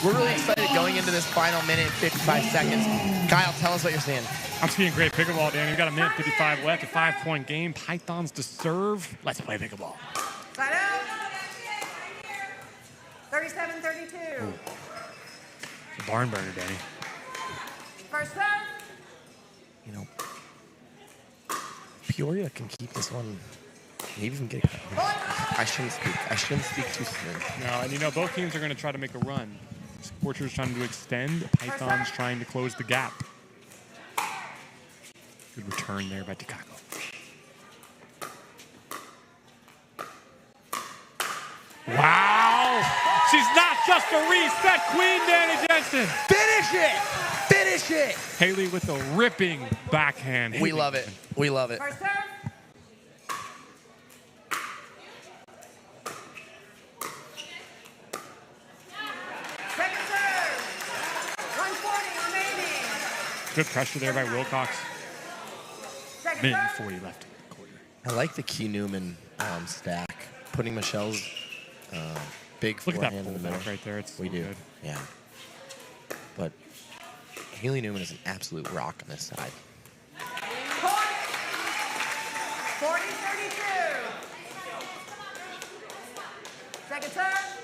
We're really excited going into this final minute, 55 seconds. Kyle, tell us what you're seeing. I'm seeing great pickleball, Danny. We've got a minute 55 left, a 5-point game. Pythons to serve. Let's play pickleball. Side out. 37-32. It's a barn burner, Danny. First serve. You know, Peoria can keep this one. Maybe even get it. I shouldn't speak too soon. No, and you know, both teams are going to try to make a run. Scorchers trying to extend. Pythons trying to close the gap. Good return there by Takako. Wow! She's not just a reset queen, Danny Jensen. Finish it! Finish it! Haley with the ripping backhand. We love it. We love it. First serve. Second serve. 140 remaining. Good pressure there by Wilcox. Minute and 40 left in the quarter. I like the Key Newman stack. Putting Michelle's big forehand in the middle. Right there. It's we do. Good. Yeah. But Haley Newman is an absolute rock on this side. 40-32. Second serve.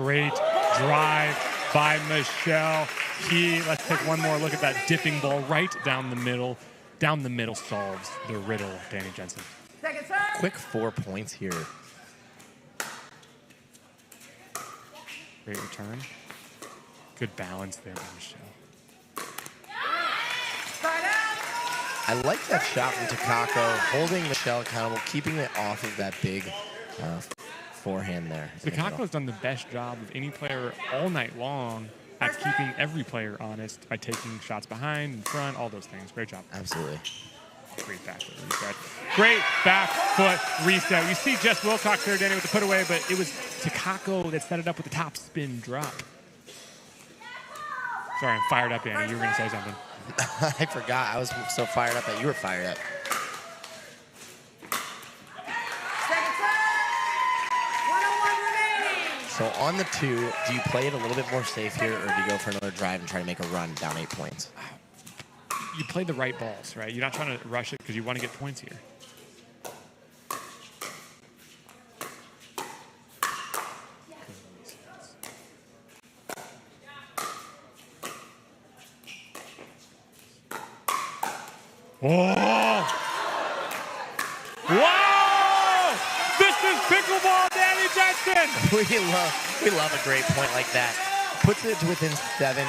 Great drive by Michelle Key. Let's take one more look at that dipping ball right down the middle. Down the middle solves the riddle, Danny Jensen. Second serve. Quick 4 points here. Great return. Good balance there by Michelle. I like that shot from Takako, holding Michelle accountable, keeping it off of that big forehand there. Takako's done the best job of any player all night long at keeping every player honest by taking shots behind, in front, all those things. Great job. Absolutely. Great back foot reset. Great back foot reset. You see Jess Wilcox there, Danny, with the put away, but it was Takako that set it up with the top spin drop. Sorry, I'm fired up, Danny. You were going to say something. I forgot. I was so fired up that you were fired up. Second serve. 101 remaining. So on the 2, do you play it a little bit more safe here, or do you go for another drive and try to make a run down 8 points? You play the right balls, right? You're not trying to rush it because you want to get points here. Oh! Wow! This is pickleball, Danny Jensen! We love a great point like that. Puts it within 7.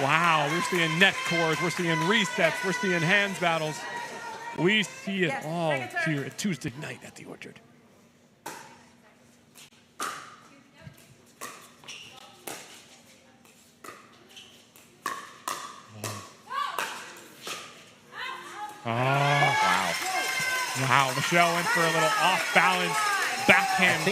Wow, we're seeing net cores, we're seeing resets, we're seeing hands battles. We see it all here at Tuesday night at the Orchard. Oh, wow. Wow, Michelle went for a little off-balance backhand.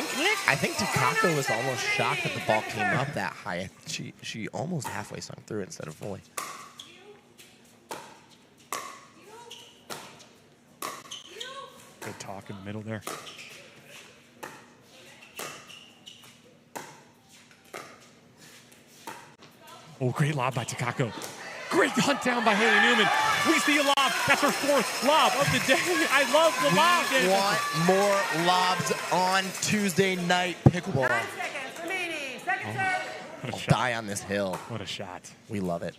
I think Takako was almost shocked that the ball came up that high. She almost halfway sunk through it instead of fully. Good talk in the middle there. Oh, great lob by Takako. Great hunt down by Haley Newman. We see a lob. That's her 4th lob of the day. I love the lob. We want more lobs on Tuesday night pickleball. 9 seconds remaining. Second serve. I'll die on this hill. What a shot. We love it.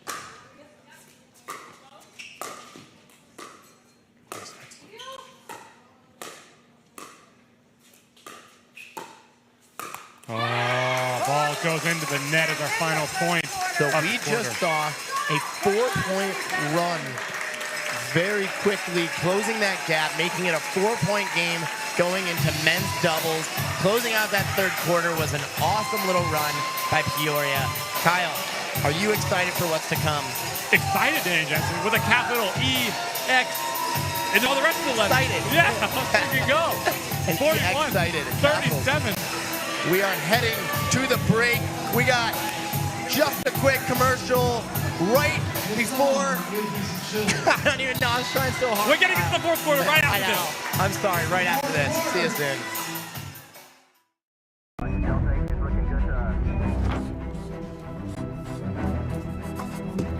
Oh, ball goes into the net as our final point. So we just saw a 4-point run very quickly, closing that gap, making it a 4-point game going into men's doubles. Closing out that 3rd quarter was an awesome little run by Peoria. Kyle, are you excited for what's to come? Excited, Danny Jensen, with a capital E-X and all the rest of the letters. Excited. Yeah, let's go. And 41, excited. 37. We are heading to the break. We got just a quick commercial right before. I don't even know. I was trying so hard. We're getting into the 4th quarter right after this. I'm sorry. Right after this. See you soon.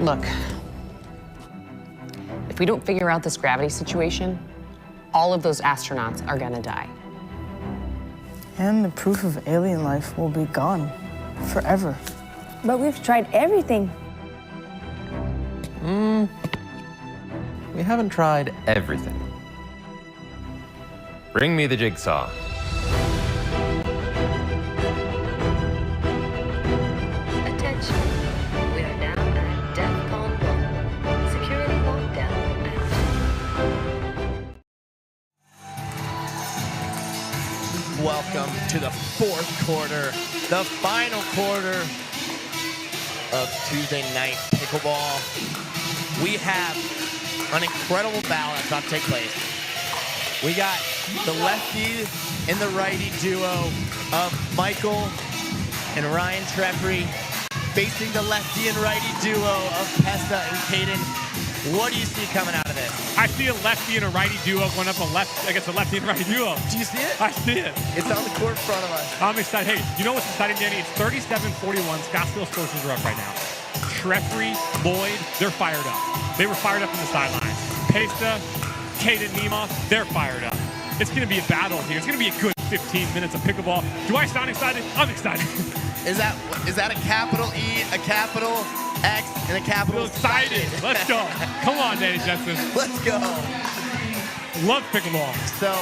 Look, if we don't figure out this gravity situation, all of those astronauts are gonna die. And the proof of alien life will be gone forever. But we've tried everything. We haven't tried everything. Bring me the jigsaw. Attention. We are now at DEFCON 1. Security lockdown active. Welcome to the 4th quarter, the final quarter of Tuesday night pickleball. We have an incredible battle that's about to take place. We got the lefty and the righty duo of Michael and Ryan Treffery facing the lefty and righty duo of Pesta and Caden. What do you see coming out of this? I see a lefty and a righty duo going up against a lefty and righty duo. Do you see it? I see it. It's on the court in front of us. I'm excited. Hey, you know what's exciting, Danny? It's 37-41. Scottsdale Scorchers are up right now. Treffery, Boyd, they're fired up. They were fired up in the sidelines. Pesta, Caden Nemeth, they're fired up. It's going to be a battle here. It's going to be a good 15 minutes of pickleball. Do I sound excited? I'm excited. Is that a capital E, a capital X, and a capital excited? Let's go. Come on, Danny Jensen. Let's go. Love pickleball. So,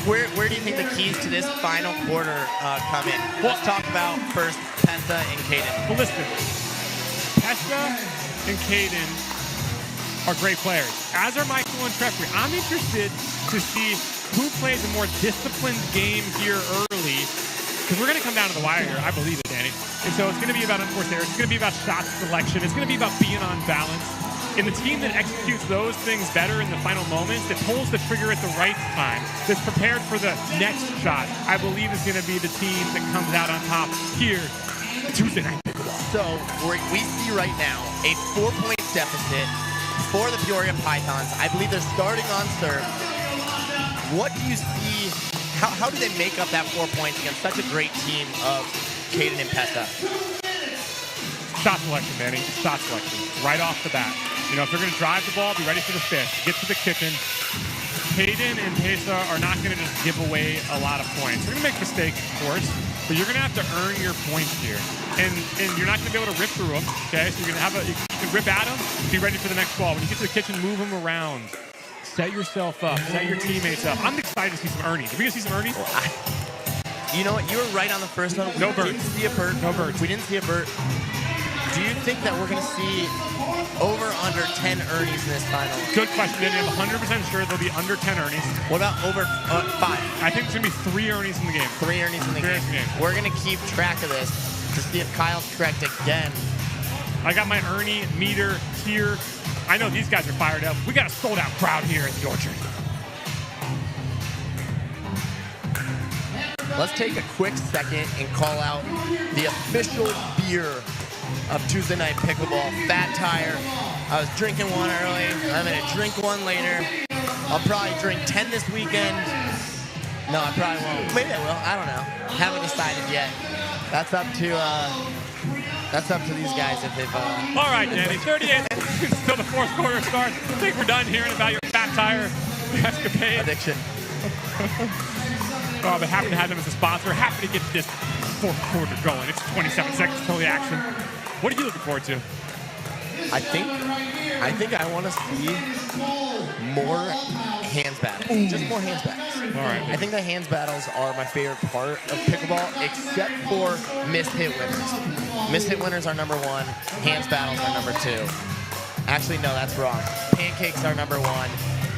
where do you think the keys to this final quarter come in? Let's talk about first Pesta and Caden. Well, listen. Pesta and Caden are great players, as are Michael and Treffry. I'm interested to see who plays a more disciplined game here early, because we're going to come down to the wire here. I believe it, Danny. And so it's going to be about unforced errors. It's going to be about shot selection. It's going to be about being on balance. And the team that executes those things better in the final moments, that pulls the trigger at the right time, that's prepared for the next shot, I believe is going to be the team that comes out on top here Tuesday night pickleball. So we see right now a 4-point deficit for the Peoria Pythons. I believe they're starting on serve. What do you see? How do they make up that 4 points against such a great team of Caden and Pesta? Shot selection, Manny. Shot selection. Right off the bat. You know, if they're going to drive the ball, be ready for the fish. Get to the kitchen. Caden and Pesta are not going to just give away a lot of points. They're going to make mistakes, of course, but you're going to have to earn your points here. And you're not going to be able to rip through them, okay? So you're going to have you can rip at them, be ready for the next ball. When you get to the kitchen, move them around. Set yourself up. Set your teammates up. I'm excited to see some Ernies. Are we going to see some Ernies? You know what? You were right on the first one. No birds. We didn't see a bird. No birds. We didn't see a bird. Do you think that we're going to see over under 10 Ernies in this final? Good question, Danny. I'm 100% sure there'll be under 10 Ernies. What about over 5? I think there's going to be 3 Ernies in the game. 3 Ernies in the game. We're going to keep track of this to see if Kyle's correct again. I got my Ernie meter here. I know these guys are fired up. We got a sold-out crowd here at the Orchard. Let's take a quick second and call out the official beer of Tuesday Night Pickleball, Fat Tire. I was drinking one early. I'm going to drink one later. I'll probably drink 10 this weekend. No, I probably won't. Maybe I will. I don't know. Haven't decided yet. That's up to these guys if they've... All right, Danny. 38 until the fourth quarter starts. I think we're done hearing about your Fat Tire escapade. Addiction. Oh, but happy to have them as a sponsor. Happy to get this fourth quarter going. It's 27 seconds till the action. What are you looking forward to? I think I want to see more hands battles. Just more hands battles. All right. I think the hands battles are my favorite part of pickleball, except for missed hit winners. Missed hit winners are number 1. Hands battles are number 2. Actually, no, that's wrong. Pancakes are number 1.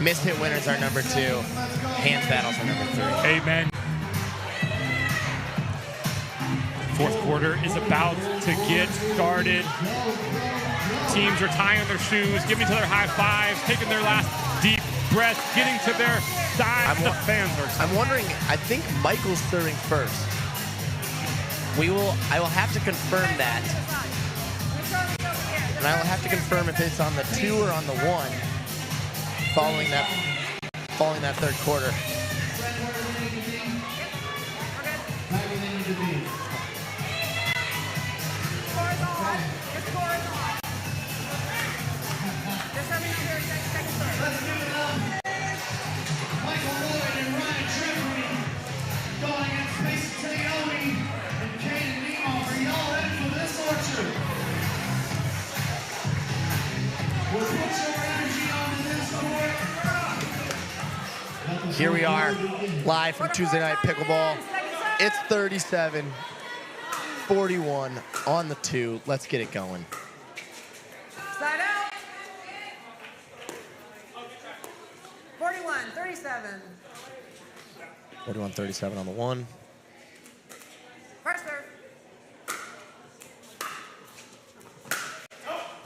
Missed hit winners are number 2. Hands battles are number 3. Amen. Fourth quarter is about to get started. Teams are tying their shoes, giving each other high fives, taking their last deep breath, getting to their sides. The fans are excited. I'm wondering, I think Michael's serving first. I will have to confirm that. And I will have to confirm if it's on the 2 or on the 1 following that third quarter. Here we are, live from Tuesday Night Pickleball. It's 37-41 on the 2. Let's get it going. Side out. 41-37. 41-37 on the 1. First serve.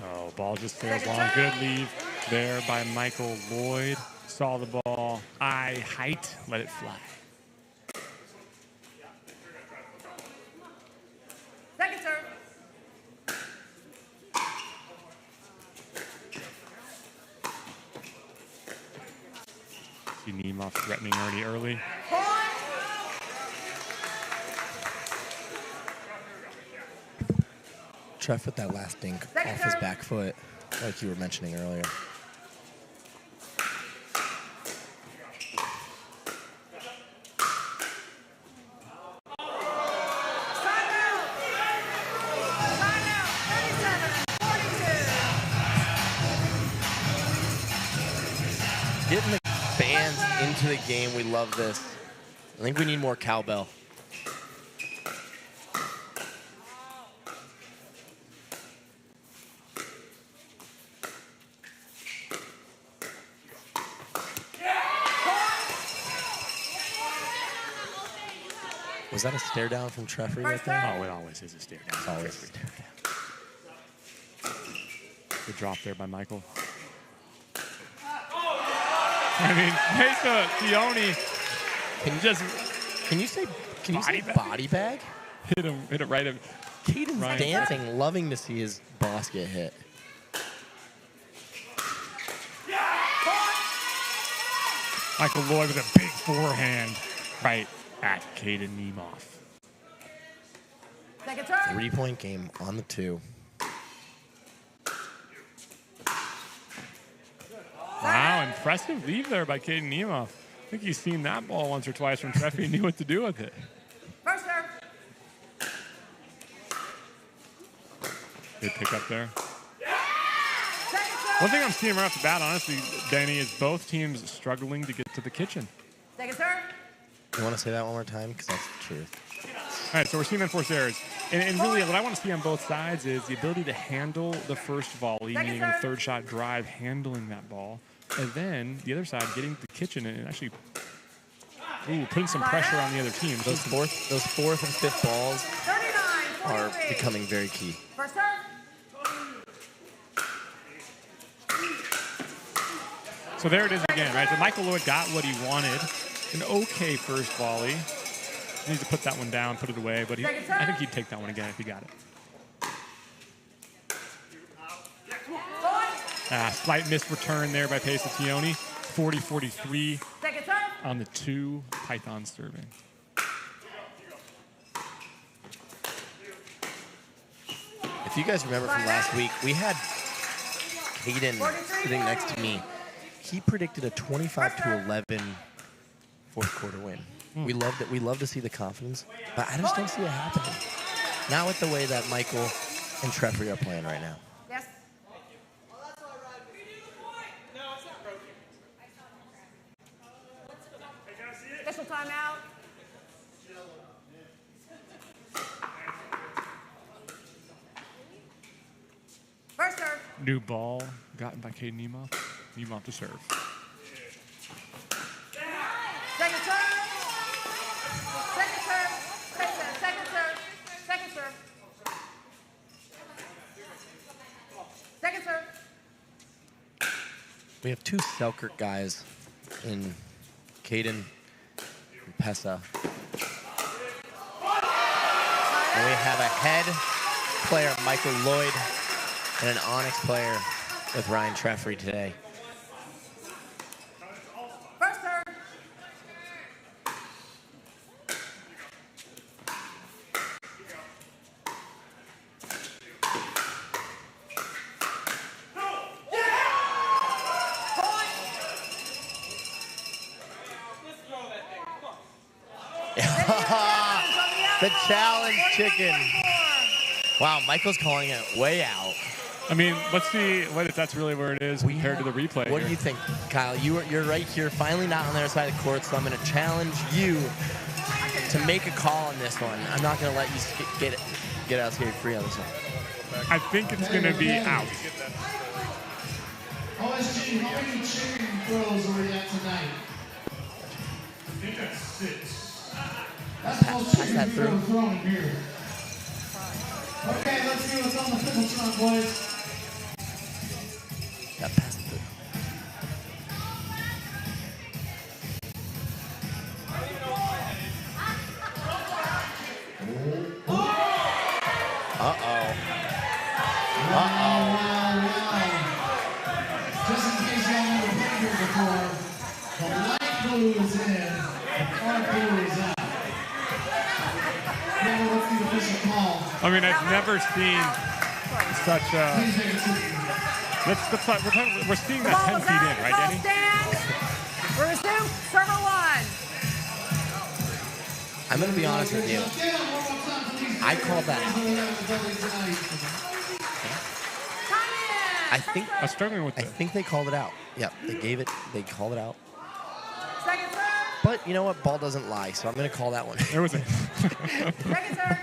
Oh, ball just sails long. Good leave there by Michael Lloyd. Saw the ball, eye height, let it fly. Second serve. See Nemov threatening Ernie early. Treff with that last dink off his back foot, like you were mentioning earlier. getting the fans into the game. We love this. I think we need more cowbell. Was that a stare down from Treffry right there? Oh, it always is a stare down. It's always a stare down. Good drop there by Michael. I mean, Mesa Tioni can you say body bag? Hit it right at Caden's Ryan. dancing, loving to see his boss get hit. Michael Lloyd with a big forehand right at Caden Nemeth. Second turn. 3-point game on the 2. Wow, impressive leave there by Caden Nemeth. I think he's seen that ball once or twice from Treffy and knew what to do with it. First serve. Good pick up there. One thing I'm seeing right off the bat, honestly, Danny, is both teams struggling to get to the kitchen. Second serve. You want to say that one more time? Because that's the truth. All right, so we're seeing unforced errors. And really, what I want to see on both sides is the ability to handle the first volley, meaning the third shot drive, handling that ball. And then the other side, getting to the kitchen and actually putting some pressure on the other team. Those fourth and fifth balls are becoming very key. First serve. So there it is again, right? So Michael Lloyd got what he wanted. An okay first volley. He needs to put that one down, put it away, but I think he'd take that one again if he got it. Slight missed return there by Pesa Tioni. 40-43 on the 2. Python serving. If you guys remember from last week, we had Caden sitting next to me. He predicted a 25-11 fourth quarter win. We loved it. We love to see the confidence, but I just don't see it happening. Not with the way that Michael and Treffry are playing right now. Yes. Special timeout. First serve. New ball gotten by Caden Nemeth. Nemeth to serve. Second serve. Second serve. Second serve. Second serve. Second serve. We have 2 Selkirk guys in Caden and Pesa. And we have a head player, Michael Lloyd, and an Onyx player with Ryan Treffry today. First serve. The challenge chicken. Wow, Michael's calling it way out. I mean, let's see if that's really where it is compared to the replay. What do you think, Kyle? You're right here, finally not on their side of the court, so I'm going to challenge you to make a call on this one. I'm not going to let you get out scot-free on this one. I think it's going to be out. OSG, how many chicken throws are we at tonight? I think that's 6. That's the most chicken throws thrown here. Okay, let's see what's on the pickle trunk, boys. Got past it. Just in case y'all never played here before, the light blue is in, and dark blue is out. Now let's see the official call. I mean, I've never seen such a... We're seeing that 10 feet in, right, Danny? We're resume server 1. I'm going to be honest with you. I called that out. I think I'm struggling with I think they called it out. Yeah, they gave it. They called it out. Second serve. But you know what? Ball doesn't lie, so I'm going to call that one. There was a Second serve.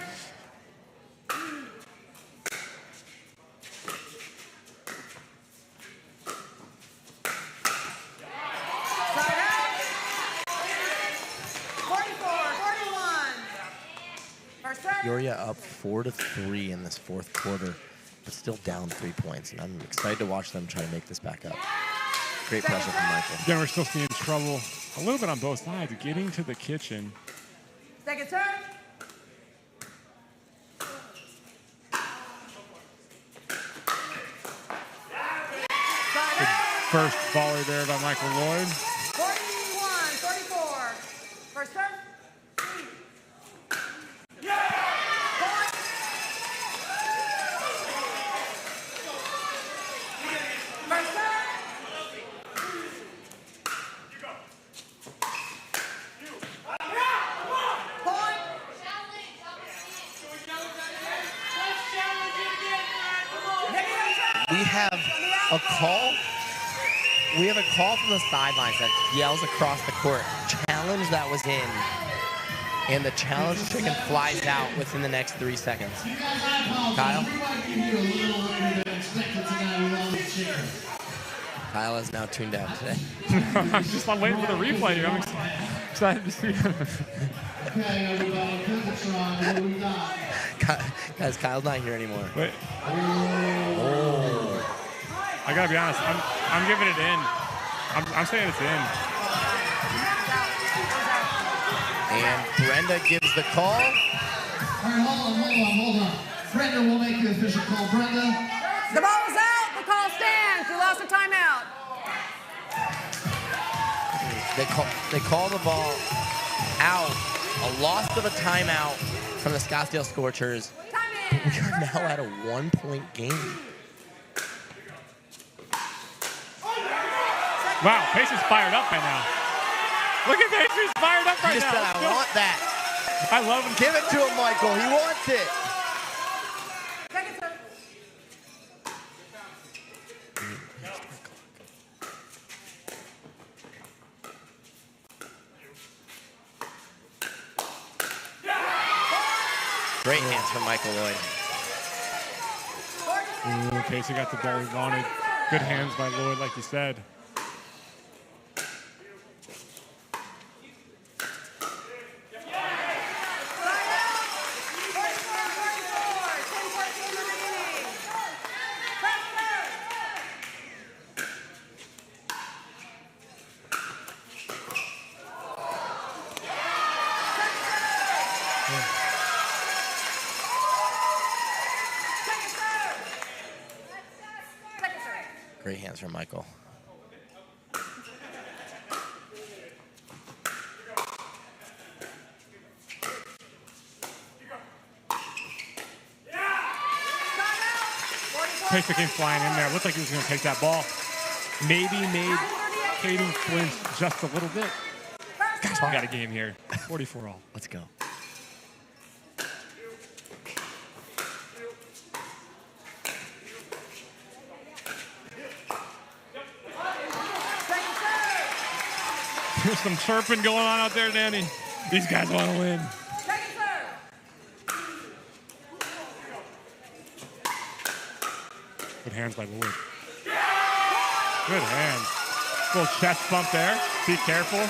Peoria up 4-3 in this fourth quarter, but still down 3 points. And I'm excited to watch them try to make this back up. Great pressure from Michael. Again, we're still seeing trouble a little bit on both sides, getting to the kitchen. Second serve. Good first volley there by Michael Lloyd. 41-34. First serve. We have a call. We have a call from the sidelines that yells across the court. Challenge that was in. And the challenge chicken flies out within the next 3 seconds. Kyle? Kyle is now tuned out today. I'm waiting for the replay here. I'm excited to see him. Guys, Kyle's not here anymore. Wait. Oh. I gotta be honest. I'm giving it in. I'm saying it's in. And Brenda gives the call. All right, hold on. Brenda will make the official call. Brenda. The ball was out. The call stands. We lost a timeout. They call the ball out. A loss of a timeout from the Scottsdale Scorchers. We are now at a 1-point game. Wow, Pacers fired up right now. Look at Pacers fired up right He just now. said, I want that. I love him. Give it to him, Michael. He wants it. Second serve. Great hands from Michael Lloyd. Ooh, Casey got the ball he wanted. Good hands by Lloyd, like you said. Great hands from Michael. Pacer came flying in there. Looked like he was going to take that ball. Maybe made Caden flinch just a little bit. Guys, we got a game here. 44 all. Let's go. There's some chirping going on out there, Danny. These guys want to win. Good hands by Lloyd. Good hands. Little chest bump there. Be careful.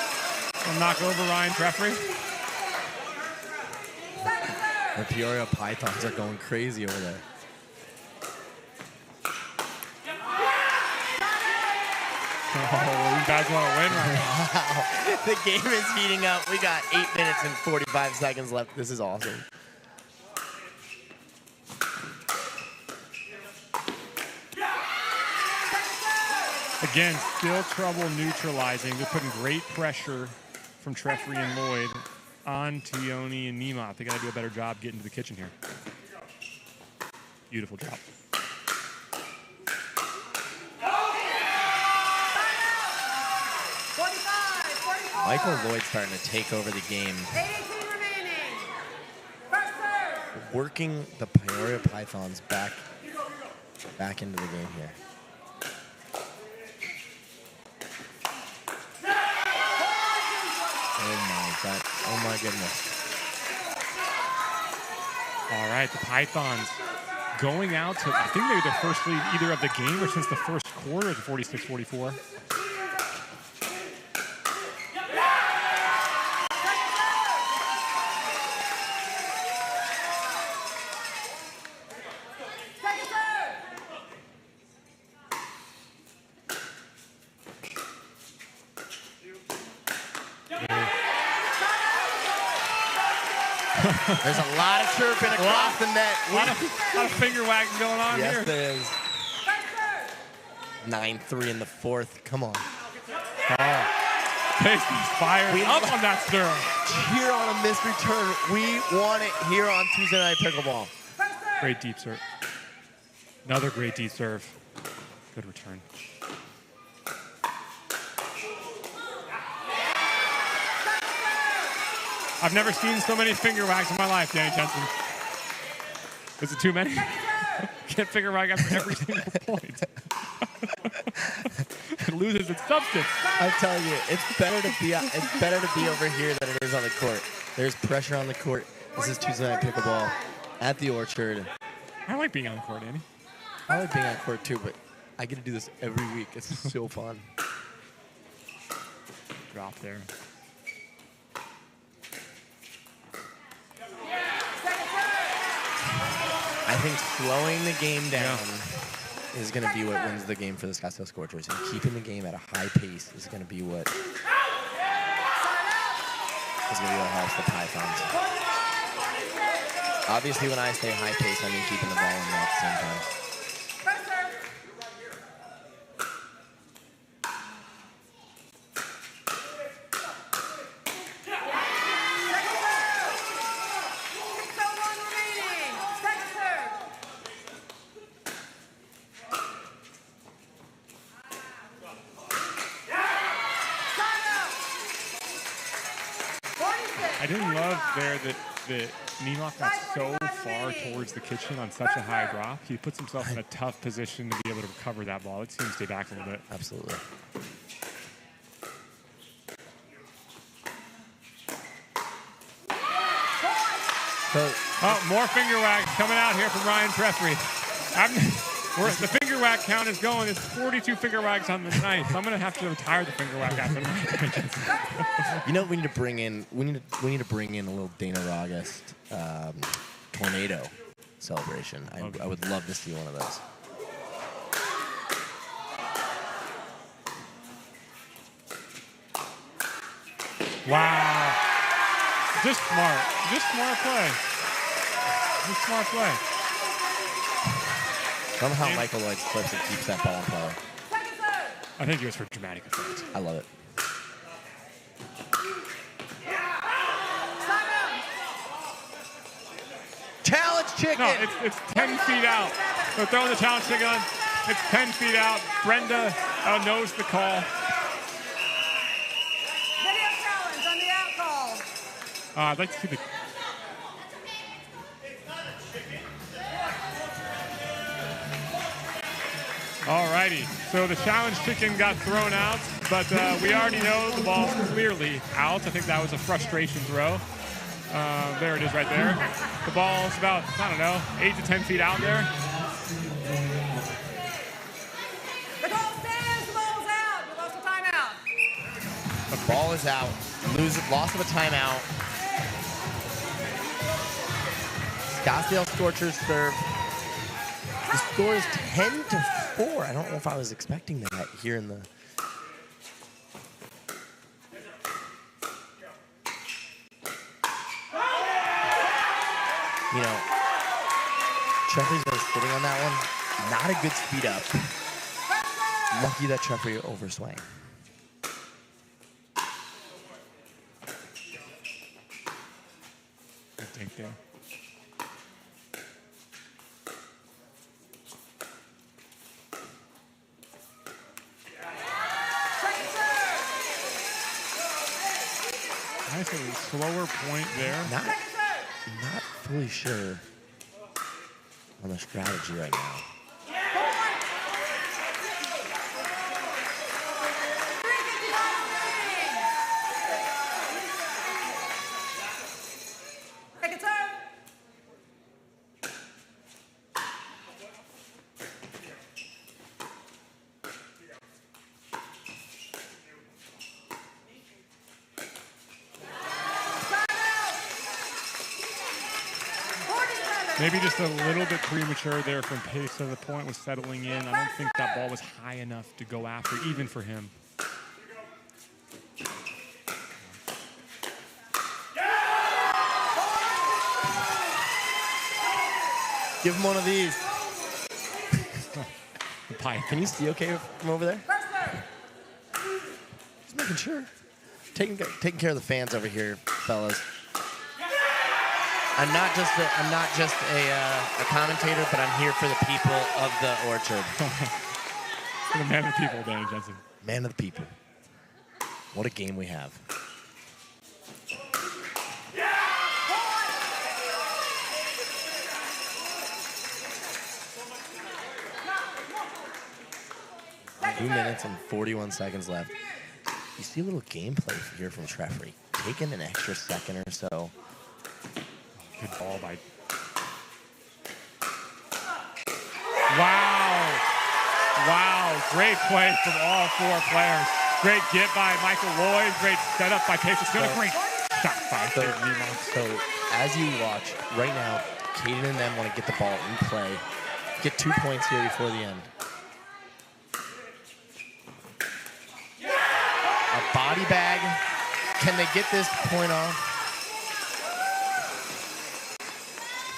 Don't knock over Ryan Treffery. The Peoria Pythons are going crazy over there. Oh, you guys want to win right now. Wow. The game is heating up. We got 8 minutes and 45 seconds left. This is awesome. Again, still trouble neutralizing. They're putting great pressure from Treffery and Lloyd on Tioni and Nemot. They got to do a better job getting to the kitchen here. Beautiful job. Michael Lloyd starting to take over the game. 8:18 remaining. First serve. Working the Peoria Pythons back into the game here. Oh my goodness. All right, the Pythons going out to, I think maybe their first lead either of the game or since the first quarter, the 46-44. There's a lot of chirping across the net. A lot of finger wagging going on yes, here. there is. 9-3 in the fourth. Come on. Oh. Casey's fired up on that serve. Cheer on a missed return. We want it here on Tuesday Night Pickleball. Great deep serve. Another great deep serve. Good return. I've never seen so many finger wags in my life, Danny Jensen. Is it too many? Can't finger wag after every single point. It loses its substance. I'm telling you, it's better to be over here than it is on the court. There's pressure on the court. This is Tuesday Night Pickleball at the Orchard. I like being on the court, Danny. I like being on the court too, but I get to do this every week. It's so fun. Drop there. I think slowing the game down is going to be what wins the game for the Scottsdale Scorchers, and keeping the game at a high pace is going to be what helps the Pythons. Obviously, when I say high pace, I mean keeping the ball in there at the same time. I didn't love there that Niemoff got so far towards the kitchen on such a high drop. He puts himself in a tough position to be able to recover that ball. Let's see him stay back a little bit. Absolutely. Oh, more finger wags coming out here from Ryan Treffery. The finger wag count is going. It's 42 finger wags on the night. So I'm going to have to retire the finger wag after tonight. You know, we need to bring in a little Dana Rogest tornado celebration. I would love to see one of those. Wow. Just smart play. Just smart play. Somehow Michael Lloyd flips and keeps that ball in play. I think it was for dramatic effect. I love it. Challenge chicken! No, it's 10 feet out. So throwing the challenge chicken on. It's 10 feet out. Brenda knows the call. Video challenge on the out call. I'd like to see the... Alrighty, so the challenge chicken got thrown out, but we already know the ball's clearly out. I think that was a frustration throw. There it is right there. The ball's about, I don't know, 8 to 10 feet out there. The call stands, the ball's out. We lost a timeout. The ball is out. Loss of a timeout. Scottsdale Scorchers serve. The score is 10-4. I don't know if I was expecting that here in the... You know, Treffrey's been sitting on that one. Not a good speed up. Lucky that Treffrey overswang. Good take there. Nice little slower point there. Not fully sure on the strategy right now. Maybe just a little bit premature there from pace of the point was settling in. I don't think that ball was high enough to go after, even for him. Give him one of these. Can you see okay from over there? Just making sure. Taking care of the fans over here, fellas. I'm not just a commentator, but I'm here for the people of the Orchard. The man of the people, Danny Jensen. Man of the people. What a game we have. Two minutes and 41 seconds left. You see a little gameplay here from Treffry. Taking an extra second or so. Good ball by... Wow. Wow. Great play from all four players. Great get by Michael Lloyd. Great setup by Pace. It's going to great shot by So as you watch, right now, Caden and them want to get the ball in play. Get 2 points here before the end. A body bag. Can they get this point off?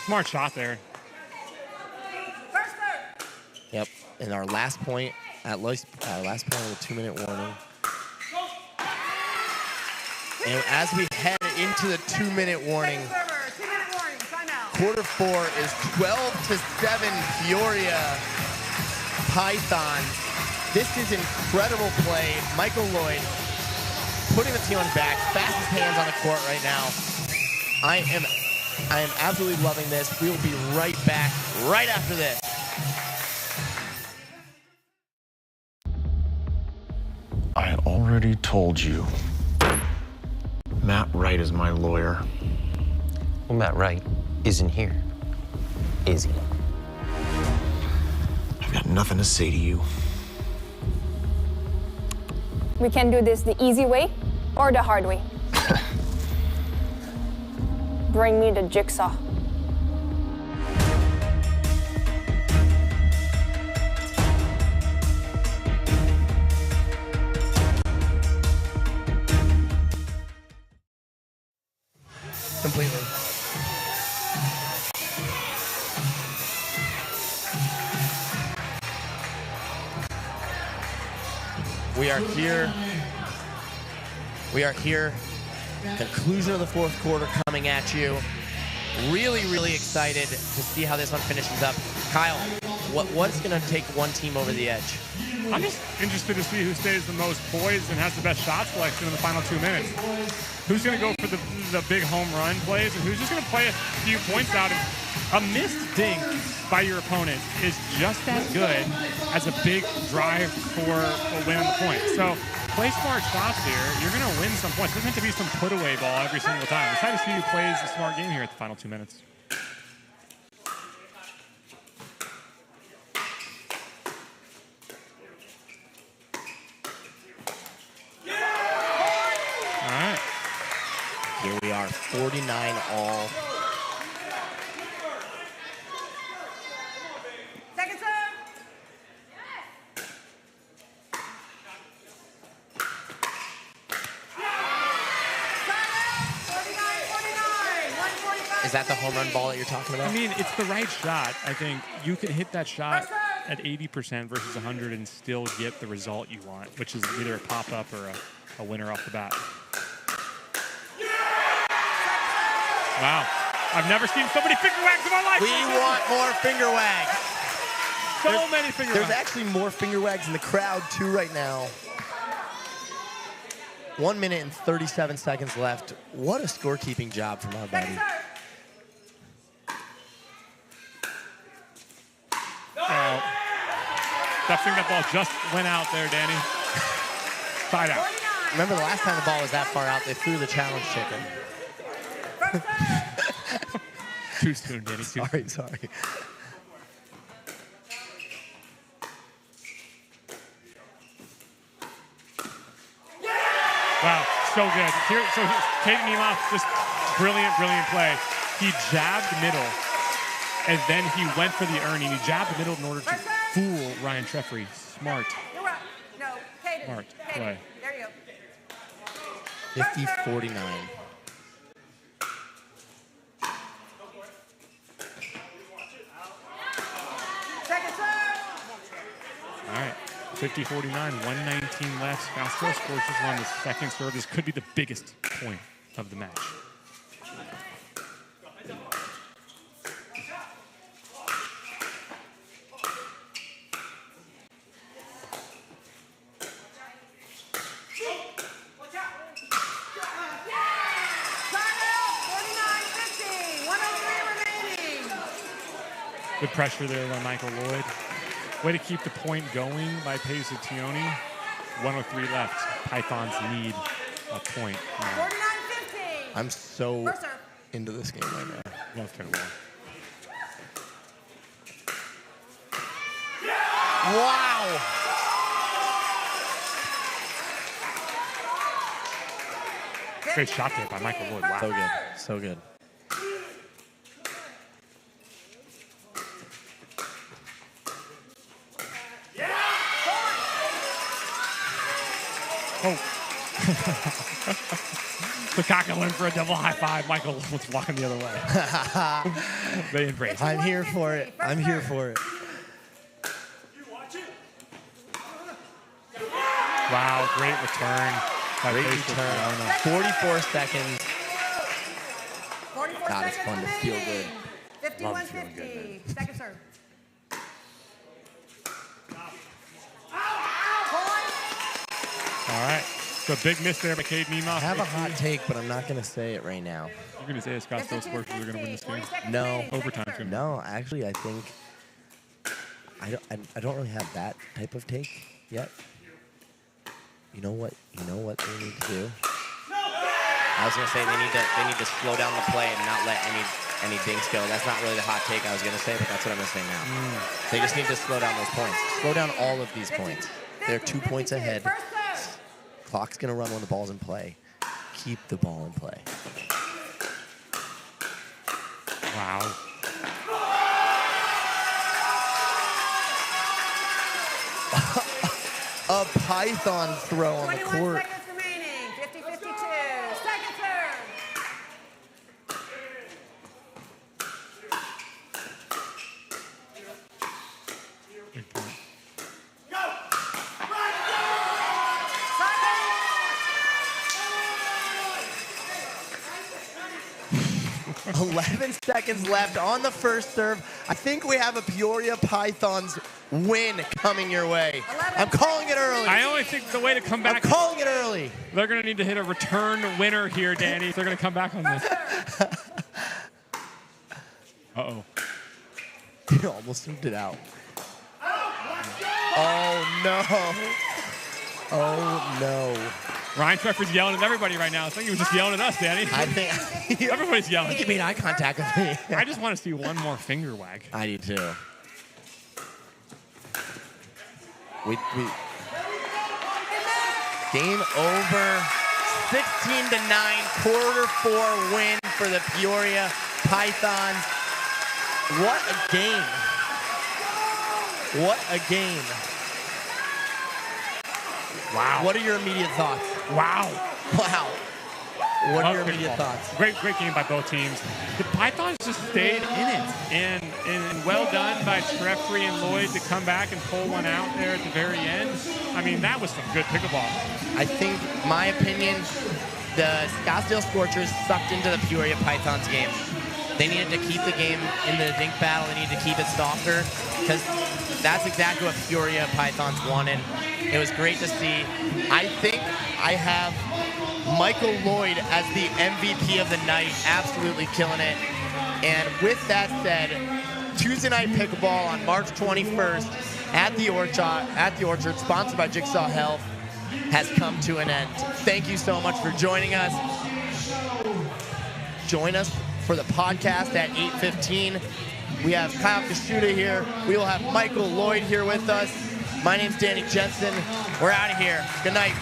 Smart shot there. Yep. And our last point, last point of the 2-minute warning. And as we head into the 2-minute warning, quarter 4 is 12-7 Peoria Pythons. This is incredible play. Michael Lloyd putting the team on his back, fastest hands on the court right now. I am absolutely loving this. We will be right back right after this. I already told you. Matt Wright is my lawyer. Well, Matt Wright isn't here, is he? I've got nothing to say to you. We can do this the easy way or the hard way. Bring me the jigsaw. Completely. We are here. We are here. Conclusion of the fourth quarter coming at you. Really, really excited to see how this one finishes up. Kyle, what's going to take one team over the edge? I'm just interested to see who stays the most poised and has the best shot selection in the final 2 minutes. Who's going to go for the big home run plays, and who's just going to play a few points out. A missed dink by your opponent is just as good as a big drive for a win on the point. So play smart shots here. You're going to win some points. It doesn't have to be some put-away ball every single time. We're trying to see who plays a smart game here at the final 2 minutes. All right. Here we are, 49 all. Second serve. Is that the home run ball that you're talking about? I mean, it's the right shot. I think you could hit that shot at 80% versus 100 and still get the result you want, which is either a pop-up or a winner off the bat. Wow. I've never seen so many finger wags in my life. We want more finger wags. So many finger wags. There's actually more finger wags in the crowd, too, right now. 1 minute and 37 seconds left. What a scorekeeping job from our buddy. Oh. That ball just went out there, Danny. Side out. Remember the last time the ball was that far out, they threw the challenge chicken. Too soon, Danny. Sorry. Wow, so good. Caden Niemoff, just brilliant play. He jabbed middle and then he went for the Ernie. He jabbed the middle in order to fool Ryan Treffery. Smart. You're right. No, Kaden. Smart Kaden. play. There you go. 50-49. Second serve. All right, 50-49, 119 left. Scottsdale Scorchers on the second serve. This could be the biggest point of the match. Good pressure there by Michael Lloyd. Way to keep the point going by Pesutioni. 103 left. Pythons need a point now. 49-50. I'm so into this game right now. Love pickleball. Wow! Great shot there by Michael Lloyd. Wow. So good. So good. Oh. Lukaku went for a double high five. Michael was walking the other way. They embrace it. I'm here for it. I'm here for it. Wow, great return. Great return. 44 seconds. 44 God, it's seconds fun to feel good. 51-50. Second serve. All right. So big miss there by Cade Nemeth. I have a hot take, but I'm not going to say it right now. You're going to say Scottsdale Scorchers are going to win this game? No. Overtime's going to No, actually, I think I don't really have that type of take yet. You know what they need to do? I was going to say they need to slow down the play and not let any dinks go. That's not really the hot take I was going to say, but that's what I'm going to say now. They just need to slow down those points. Slow down all of these points. They're 2 points ahead. Clock's going to run when the ball's in play. Keep the ball in play. Wow. A Python throw on the 21 court. seconds remaining. 50-52. Second serve. Go. 11 seconds left on the first serve. I think we have a Peoria Pythons win coming your way. I'm calling it early. I only think the way to come back. I'm calling it early. They're going to need to hit a return winner here, Danny. If they're going to come back on this. Uh-oh. You almost moved it out. Oh, no. Oh, no. Ryan Treffery's yelling at everybody right now. I think he was just yelling at us, Danny. I think everybody's yelling. I think he made eye contact with me. I just want to see one more finger wag. I do too. We game over. 16-9, quarter 4 win for the Peoria Pythons. What a game. What a game. Wow. What are your immediate thoughts? Wow. Wow. What are your immediate thoughts? Great game by both teams. The Pythons just stayed in it. And well done by Treffery and Lloyd to come back and pull one out there at the very end. I mean, that was some good pickleball. I think, my opinion, the Scottsdale Scorchers sucked into the Peoria Pythons game. They needed to keep the game in the dink battle. They needed to keep it softer because that's exactly what Peoria Pythons wanted. It was great to see. I think I have Michael Lloyd as the MVP of the night, absolutely killing it. And with that said, Tuesday Night Pickleball on March 21st at the Orchard, sponsored by Jigsaw Health, has come to an end. Thank you so much for joining us. Join us for the podcast at 8:15. We have Kyle Kashuda here. We will have Michael Lloyd here with us. My name's Danny Jensen. We're out of here. Good night.